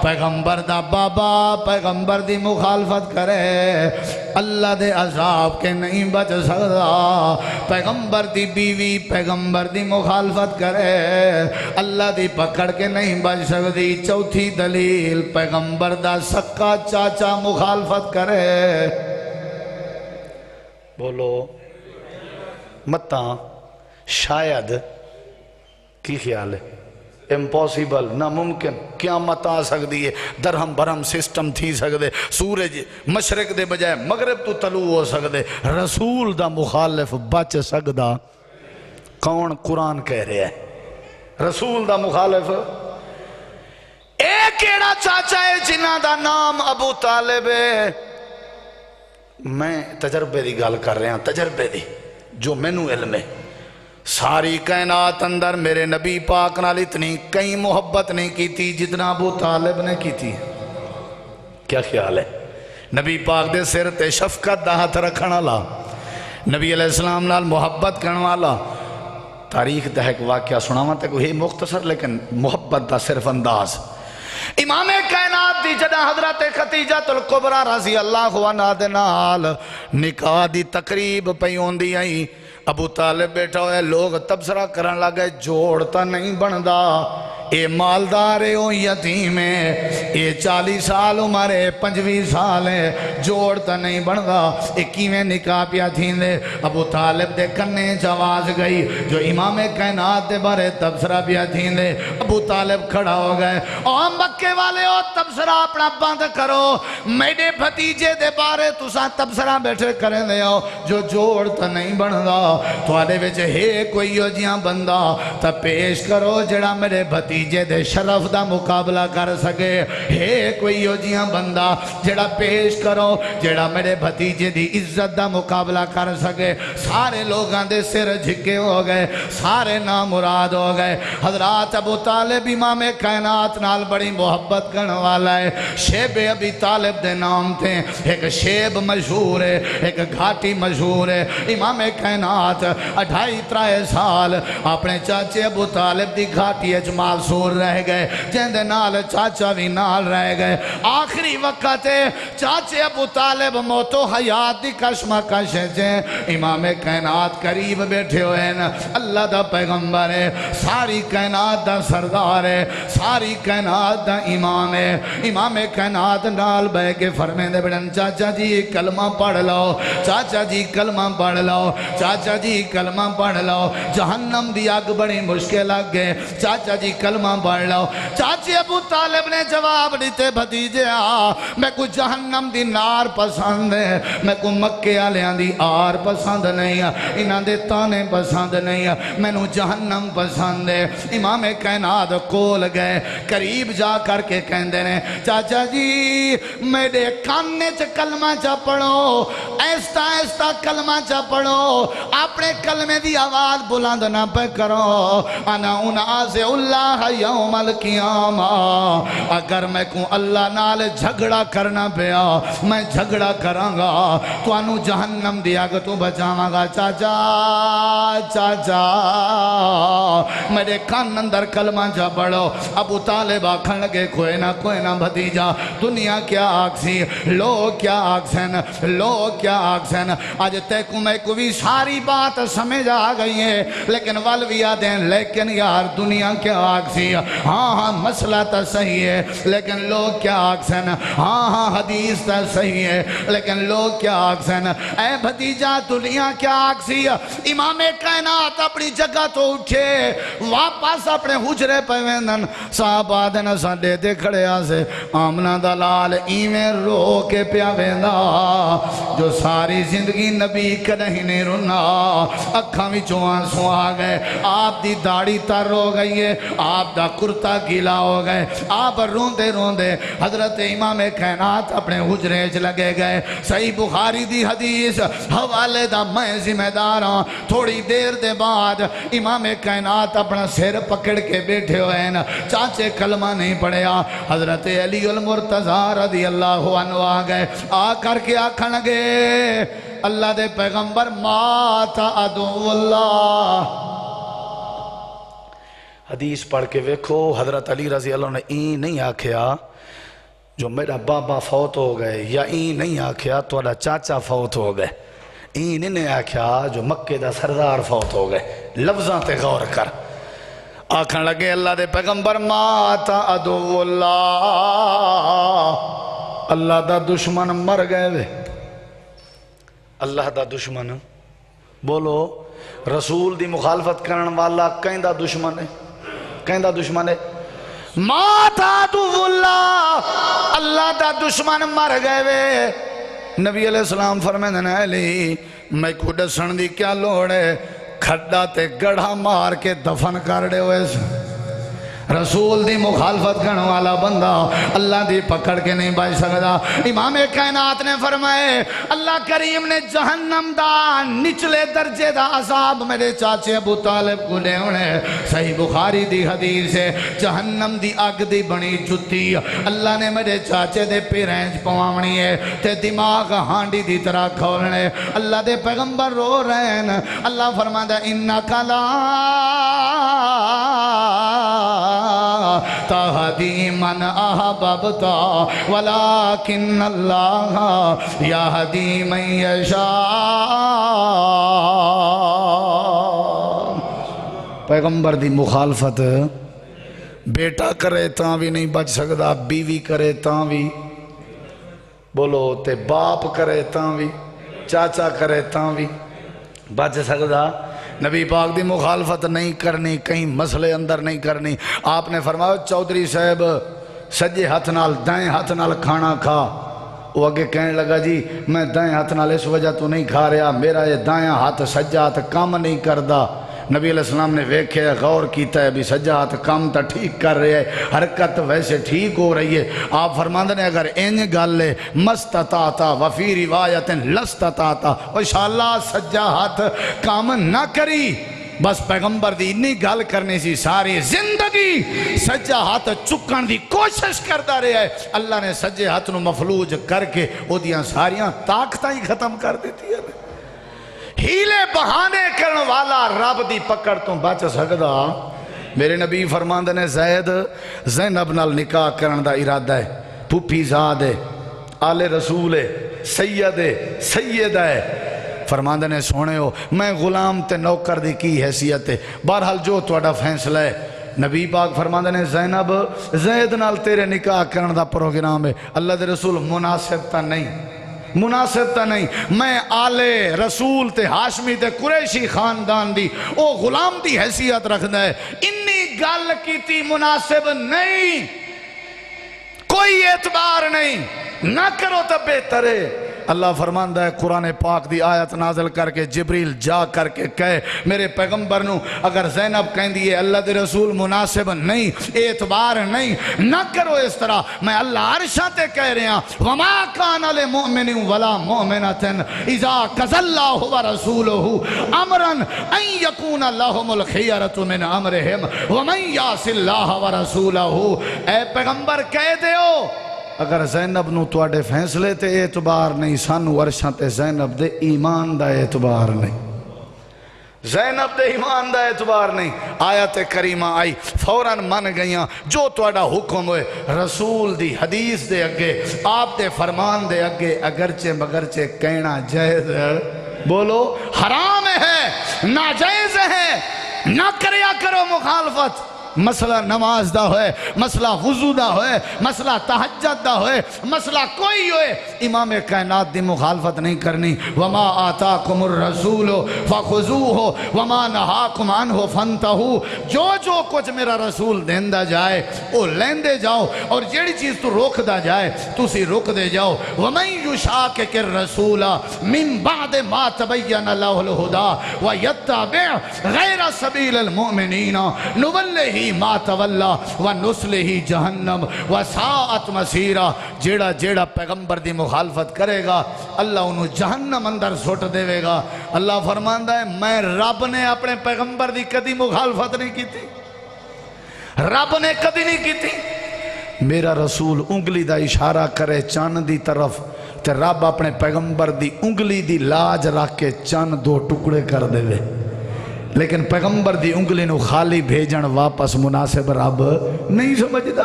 پیغمبر دا بابا پیغمبر دی مخالفت کرے اللہ دے عذاب کے نہیں بچ سکدا پیغمبر دی بیوی پیغمبر دی مخالفت کرے اللہ دی پکڑ کے نہیں بچ سکدی چوتھی دلیل پیغمبر دا سکا چاچا مخالفت کرے بولو متاں شاید کی خیال ہے امپوسیبل ناممکن قیامت آ سکتی ہے درہم برہم سسٹم تھی سکتے سورج مشرق دے بجائے مغرب تو طلوع ہو سکتے رسول دا مخالف بچ سکدا کون قرآن کہہ رہے ہیں رسول دا مخالف ایک ایڑا چاچا ہے جنہ دا نام ابو طالب ہے میں تجربے دی گال کر رہے ہیں تجربے دی جو مینوں علم ہے ساری کائنات اندر میرے نبی پاک نال اتنی کئی محبت نہیں کی تھی جتنا ابو طالب نے کی تھی کیا خیال ہے نبی پاک دے سر تے شفقت دا ہاتھ رکھن والا نبی علیہ السلام نال محبت کرن والا تاریخ دا ایک واقعہ سناواں تے کوئی مختصر لیکن محبت دا صرف انداز امام کائنات دی جدہ حضرت خدیجہ الکبریٰ رضی اللہ عنہا دے نال نکاح دی تقریب پیون دی آئی ابو طالب بیٹھا ہوئے لوگ تبصرہ کرن لگے جوڑتا نہیں بندہ اے مالدار ہے او یتیم ہے اے 40 سال عمر ہے 25 سال ہے جوڑتا نہیں بندہ اکیویں نکاح پیا تھین دے ابو طالب دے کنے جواز گئی جو امام کائنات دے بارے تبصرہ پیا تھین دے ابو طالب کھڑا ہو گئے اور مکے والے ہو تبصرہ اپنا بند کرو میرے بھتیجے دے بارے تساں تبصرہ بیٹھے کریں دے ہو جو جوڑتا نہیں بندہ تو آلے ویچے ہے کوئی ہو جیاں بندہ تا پیش کرو جڑا میرے بھتیجے دے شرف دا مقابلہ کر سکے ہے کوئی ہو جیاں بندہ جڑا پیش کرو جڑا میرے بھتیجے دی عزت دا مقابلہ کر سکے سارے لوگاں دے سر جھکے ہو گئے سارے نامراد ہو گئے حضرات ابو طالب امام کائنات نال بڑی محبت کرنے والا ہے شیب ابی طالب دے نام تھے ایک شیب مشہور ہے ایک گھاٹی مشہور ہے امام کائنات 28 سال اپنے چاچے ابو طالب دی گھاٹی اجمال سور رہ گئے جندے نال چاچا بھی نال رہ گئے آخری وقت چاچے ابو طالب موتو حیات دی کشمہ کشے جیں امام کائنات قریب بیٹھے ہوئے نا اللہ دا پیغمبر ہے ساری کائنات دا سردار ہے ساری کائنات دا امام ہے امام کائنات نال بے کے فرمے دے بڑھن چاچا جی کلمہ پڑھ لو چاچا جی کلمہ پڑھ لو چاچا جی کلمہ پڑھ لو جہنم دی آگ بڑی مشکل لگ گئے چاچا جی کلمہ پڑھ لو چاچی ابو طالب نے جواب دیتے بھتیجے میں کو جہنم دی نار پسند ہے میں کو مکے آلیاں دی آر پسند نہیں انہاں دے تانے پسند نہیں میں نو جہنم پسند ہے امام کائنات کول گئے قریب جا کر کے کہندے نے چاچا جی میرے کانے چ کلمہ چا پڑھو ایستا ایستا کلمہ چا پڑھو اپنے کلمے دی آواز بلند نہ پہ کرو انا اناز اللہ یوم القیامہ اگر میں کو اللہ نال جھگڑا کرنا پیا میں جھگڑا کروں گا تو انو جہنم دیا کہ تو بچاواں گا چاچا چاچا میرے کان اندر کلمہ جا پڑھو ابو طالب آکھن لگے کوئی نہ بھتیجا دنیا کیا آکسی لوگ کیا آکسن لوگ کیا آکسن آج تے کو میں کو بھی ساری بات سمجھ آ گئی ہے لیکن والویا دیں لیکن یار دنیا کیا آکسی ہاں مسئلہ تا صحیح ہے لیکن لوگ کیا آکسن ہاں حدیث تا صحیح ہے لیکن لوگ کیا آکسن اے بھتیجا دنیا کیا آکسی امام کائنات اپنی جگہ تو اٹھے واپس اپنے حجرے پہ ویندن صاحب آدھن ساڑے دے کھڑے آسے آمنہ دلال ایمیں رو کے پیا ویندا جو ساری زندگی نبی کدیں نہیں رونا اکھاں وچوں آنسو آ گئے آپ دی داڑھی تر ہو گئی ہے آپ دا کرتا گیلا ہو گئے آپ روندے روندے حضرت امام کائنات اپنے حجرے چ لگے گئے صحیح بخاری دی حدیث حوالے دا میں ذمہ دار ہاں تھوڑی دیر دے بعد امام کائنات اپنا سر پکڑ کے بیٹھے ہوئے ہیں چاچے کلمہ نہیں پڑھیا حضرت علی المرتضی رضی اللہ عنہ آ گئے آ کر کے آکھن لگے اللہ دے پیغمبر مات عدو اللہ حدیث پڑھ کے ویکھو حضرت علی رضی اللہ عنہ نے این نہیں آکھیا جو میرا بابا فوت ہو گئے یا این نہیں آکھیا تھوڑا چاچا فوت ہو گئے این نہیں آکھیا جو مکے دا سردار فوت ہو گئے لفظاں تے غور کر آکھن لگے اللہ دے پیغمبر مات عدو اللہ اللہ دا دشمن مر گئے وے اللہ دا دشمن بولو رسول دی مخالفت کرن والا کہیں دا دشمن ہے کہیں دا دشمن ہے مات عدو اللہ اللہ دا دشمن مر گئے وے نبی علیہ السلام فرمائے نے علی میں کو دسن دی کیا لوڑ ہے کھڑا تے گڑھا مار کے دفن کر دے ہوئے رسول دی مخالفت کرنے والا بندہ اللہ دی پکڑ کے نہیں بچ سکتا امام کائنات نے فرمائے اللہ کریم نے جہنم دا نچلے درجے دا عذاب میرے چاچے ابو طالب کو لے انہیں صحیح بخاری دی حدیث ہے جہنم دی آگ دی بنی جتی اللہ نے میرے چاچے دے پیرینج پوامنی ہے تے دماغ ہانڈی دی طرح کھولنے اللہ دے پیغمبر رو رہے ہیں اللہ فرماتا انکا لا تہدی من احببتا ولکن اللہ یہدی من یشاء پیغمبر دی مخالفت بیٹا کرے تاں بھی نہیں بچ سکتا بیوی کرے تاں بھی بولو تے باپ کرے تاں بھی چاچا کرے تاں بھی بچ سکتا نبی پاک دی مخالفت نہیں کرنی کہیں مسئلے اندر نہیں کرنی آپ نے فرمایا چودھری صاحب سجے ہاتھ نال دائیں ہاتھ نال کھانا کھا وہ آگے کہنے لگا جی میں دائیں ہاتھ نال اس وجہ تو نہیں کھا رہا میرا یہ دائیں ہاتھ سجا ہاتھ کام نہیں کردا نبی علیہ السلام نے ویکھے غور کیتا ہے بھی سجا ہاتھ کام تا ٹھیک کر رہے ہیں حرکت ویسے ٹھیک ہو رہی ہے آپ فرماندے نے اگر انج گل لے مستطاعتا وفی روایت لستطاعتا انشاءاللہ سجا ہاتھ کام نہ کری بس پیغمبر دی انی گل کرنے سی ساری زندگی سجا ہاتھ چکن دی کوشش کرتا رہے ہے اللہ نے سجے ہاتھ نو مفلوج کر کے او دیاں ساریاں طاقتاں ہی ختم کر دیتی ہے ہیلے بہانے کرن والا رب دی پکڑ تو بچ سکدا میرے نبی فرماندے نے زینب نال نکاح کرن دا ارادہ ہے پھوپھی زاد ہے آل رسول ہے سید ہے فرماندے نے سونے ہو میں غلام تے نوکر دی کی حیثیت ہے بہرحال جو تہاڈا فیصلہ ہے نبی پاک فرماندے نے زینب زید نال تیرے نکاح کرن دا پروگرام ہے اللہ دے رسول مناسب تا نہیں میں آل رسول تے ہاشمی تے قریشی خاندان دی او غلام دی حیثیت رکھنا ہے انی گل کیتی مناسب نہیں کوئی اعتبار نہیں نہ کرو تو بہتر ہے اللہ فرماندہ ہے قرآن پاک دی آیت نازل کر کے جبریل جا کر کے کہے میرے پیغمبر نو اگر زینب کہیں دیئے اللہ دے رسول مناسب نہیں اعتبار نہیں نہ کرو اس طرح میں اللہ عرشاتے کہہ رہے ہیں وما کان لمؤمن ولا مؤمنۃ اذا قضى اللہ ورسولہ امرا ان یکون لهم الخیرۃ من امرہم ومن یعص اللہ ورسولہ اے پیغمبر کہہ دیو اگر زینب نو تواڈے فیصلے تے اعتبار نہیں سانو عرشاں تے زینب دے ایمان دا اعتبار نہیں زینب دے ایمان دا اعتبار نہیں آیت کریمہ آئی فوراً من گئیاں جو تواڈا حکم ہوئے رسول دی حدیث دے اگے آپ دے فرمان دے اگے اگرچہ مگرچہ کہنا جائز ہے بولو حرام ہے ناجائز ہے نہ کریا کرو مخالفت مسئلہ نماز دا ہوئے، مسئلہ وضو دا ہوئے، مسئلہ تہجد دا ہوئے، مسئلہ کوئی ہوئے، امام کائنات دی مخالفت نہیں کرنی۔ وما آتاکم الرسول فخذوہ وما نہاکم عنہ فانتہوا، جو جو کچھ میرا رسول دیندہ جائے وہ لیندے جاؤ، اور جیڑی چیز تو روک دا جائے تسی روک دے جاؤ۔ ومن یشاقق الرسول من بعد ما تبین لہ الہدی ویتبع غیر سبیل المؤمنین نولہ ما تولا ونصلہ جہنم وساءت مصیرا، جیڑا جیڑا پیغمبر دی مخالفت کرے گا اللہ انہوں جہنم اندر سٹ دے گا۔ اللہ فرماندہ ہے میں رب نے اپنے پیغمبر دی کدی مخالفت نہیں کی تھی، رب نے کدی نہیں کی تھی۔ میرا رسول انگلی دا اشارہ کرے چاند دی طرف تے رب اپنے پیغمبر دی انگلی دی لاج رکھ کے چاند دو ٹکڑے کر دے وے، لیکن پیغمبر دی انگلی نو خالی بھیجن واپس مناسب رب نہیں سمجھدا۔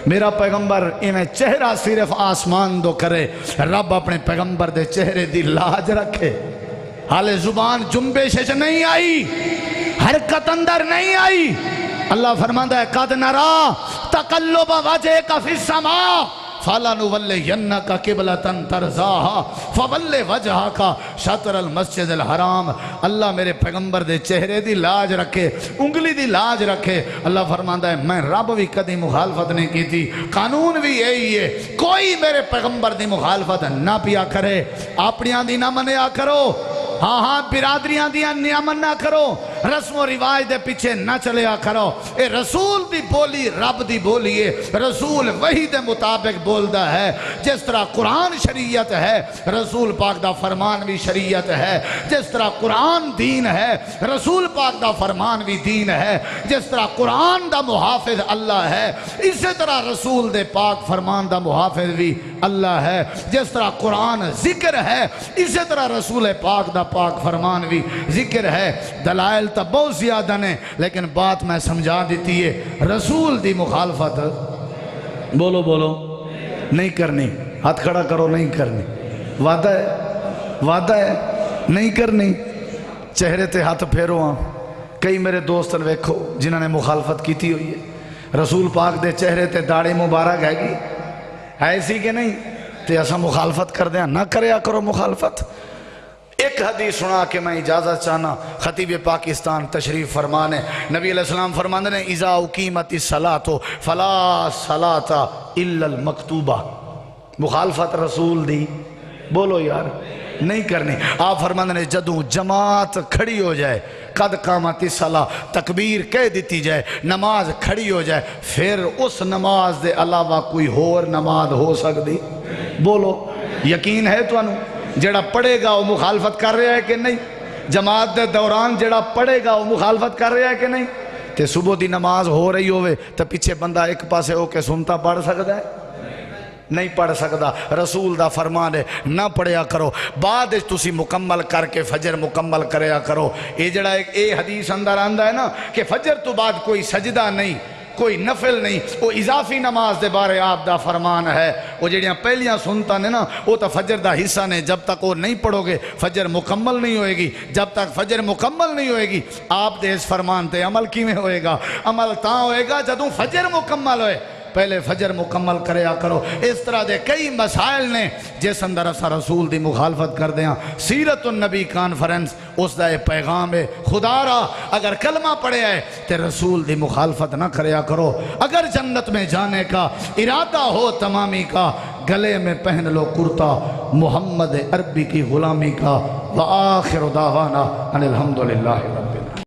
میرا پیغمبر ایویں چہرہ صرف آسمان دو کرے، رب اپنے پیغمبر دے چہرے دی لاج رکھے، حال زبان جنبش نہیں آئی، حرکت اندر نہیں آئی۔ اللہ فرماندہ ہے قد نرا تقلب وجہک فی السماء فَلَنُوَلِّيَنَّكَ قِبْلَةً تَرْضَاهَا فَوَلِّ وَجْهَكَ شَطْرَ الْمَسْجِدِ الْحَرَامِ۔ اللہ میرے پیغمبر دے چہرے دی لاج رکھے، انگلی دی لاج رکھے۔ اللہ فرماندہ ہے میں رب بھی کدی مخالفت نہیں کی تھی، قانون بھی یہی ہے، کوئی میرے پیغمبر دی مخالفت نہ پیا کرے، اپنیاں دی نہ منیا کرو، ہاں برادریاں دیاں نیامن نہ کرو، رسم و رواج دے پیچھے نہ چلیا کرو۔ اے رسول دی بولی رب دی بولی ہے، رسول وحی دے مطابق بولدا ہے، جس طرح قرآن شریعت ہے رسول پاک دا فرمان بھی شریعت ہے، جس طرح قرآن دین ہے رسول پاک دا فرمان بھی دین ہے، جس طرح قرآن دا محافظ اللہ ہے اسی طرح رسول دے پاک فرمان دا محافظ بھی اللہ ہے، جس طرح قرآن ذکر ہے اسی طرح رسول پاک دا پاک فرمان بھی ذکر ہے۔ دلائل تا بہت زیادہ نے، لیکن بات میں سمجھا دیتی ہے، رسول دی مخالفت بولو بولو نہیں کرنی، ہاتھ کھڑا کرو نہیں کرنی، وعدہ ہے وعدہ ہے نہیں کرنی، چہرے تے ہاتھ پھیرو ہاں۔ کئی میرے دوست ویکھو جنہوں نے مخالفت کیتی ہوئی ہے، رسول پاک دے چہرے تے داڑھی مبارک ہے گی ایسی کہ نہیں، تے ایسا مخالفت کر دیا، نہ کریا کرو مخالفت۔ ایک حدیث سنا کے میں اجازت چاہنا، خطیب پاکستان تشریف فرمانے، نبی علیہ السلام فرمانے نے اذا اقیمت الصلاۃ فلا صلاۃ الا المکتوبہ، مخالفت رسول دی بولو یار نہیں کرنی۔ آپ فرمانے نے جدوں جماعت کھڑی ہو جائے، قد قامت الصلاۃ تکبیر کہہ دیتی جائے، نماز کھڑی ہو جائے، پھر اس نماز دے علاوہ کوئی اور نماز ہو سکتی؟ بولو یقین ہے تو انہوں جڑا پڑھے گا وہ مخالفت کر رہا ہے کہ نہیں؟ جماعت دے دوران جڑا پڑھے گا وہ مخالفت کر رہا ہے کہ نہیں؟ تے صبح دی نماز ہو رہی ہوئے تو پیچھے بندہ ایک پاسے ہو کے سنتا پڑھ سکتا ہے؟ نہیں پڑھ سکتا۔ رسول دا فرمان ہے نہ پڑھیا کرو، بعد تسی مکمل کر کے فجر مکمل کریا کرو۔ اے جڑا اے حدیث اندر آندہ ہے نا کہ فجر تو بعد کوئی سجدہ نہیں، کوئی نفل نہیں، وہ اضافی نماز دے بارے آپ دا فرمان ہے۔ وہ جڑیاں پہلیاں سنتا نے نا وہ تا فجر دا حصہ نے، جب تک وہ نہیں پڑھو گے فجر مکمل نہیں ہوئے گی، جب تک فجر مکمل نہیں ہوئے گی آپ دے اس فرمان تے عمل کی میں ہوئے گا؟ عمل تاں ہوئے گا جدوں فجر مکمل ہوئے، پہلے فجر مکمل کریا کرو۔ اس طرح دے کئی مسائل نے جس اندر اسا رسول دی مخالفت کر دیاں۔ سیرت النبی کانفرنس اس دا پیغام ہے، خدا را اگر کلمہ پڑھے ہے تے رسول دی مخالفت نہ کریا کرو۔ اگر جنت میں جانے کا ارادہ ہو تمامی کا، گلے میں پہن لو کرتا محمد عربی کی غلامی کا۔ وآخر دعوانا ان الحمدللہ۔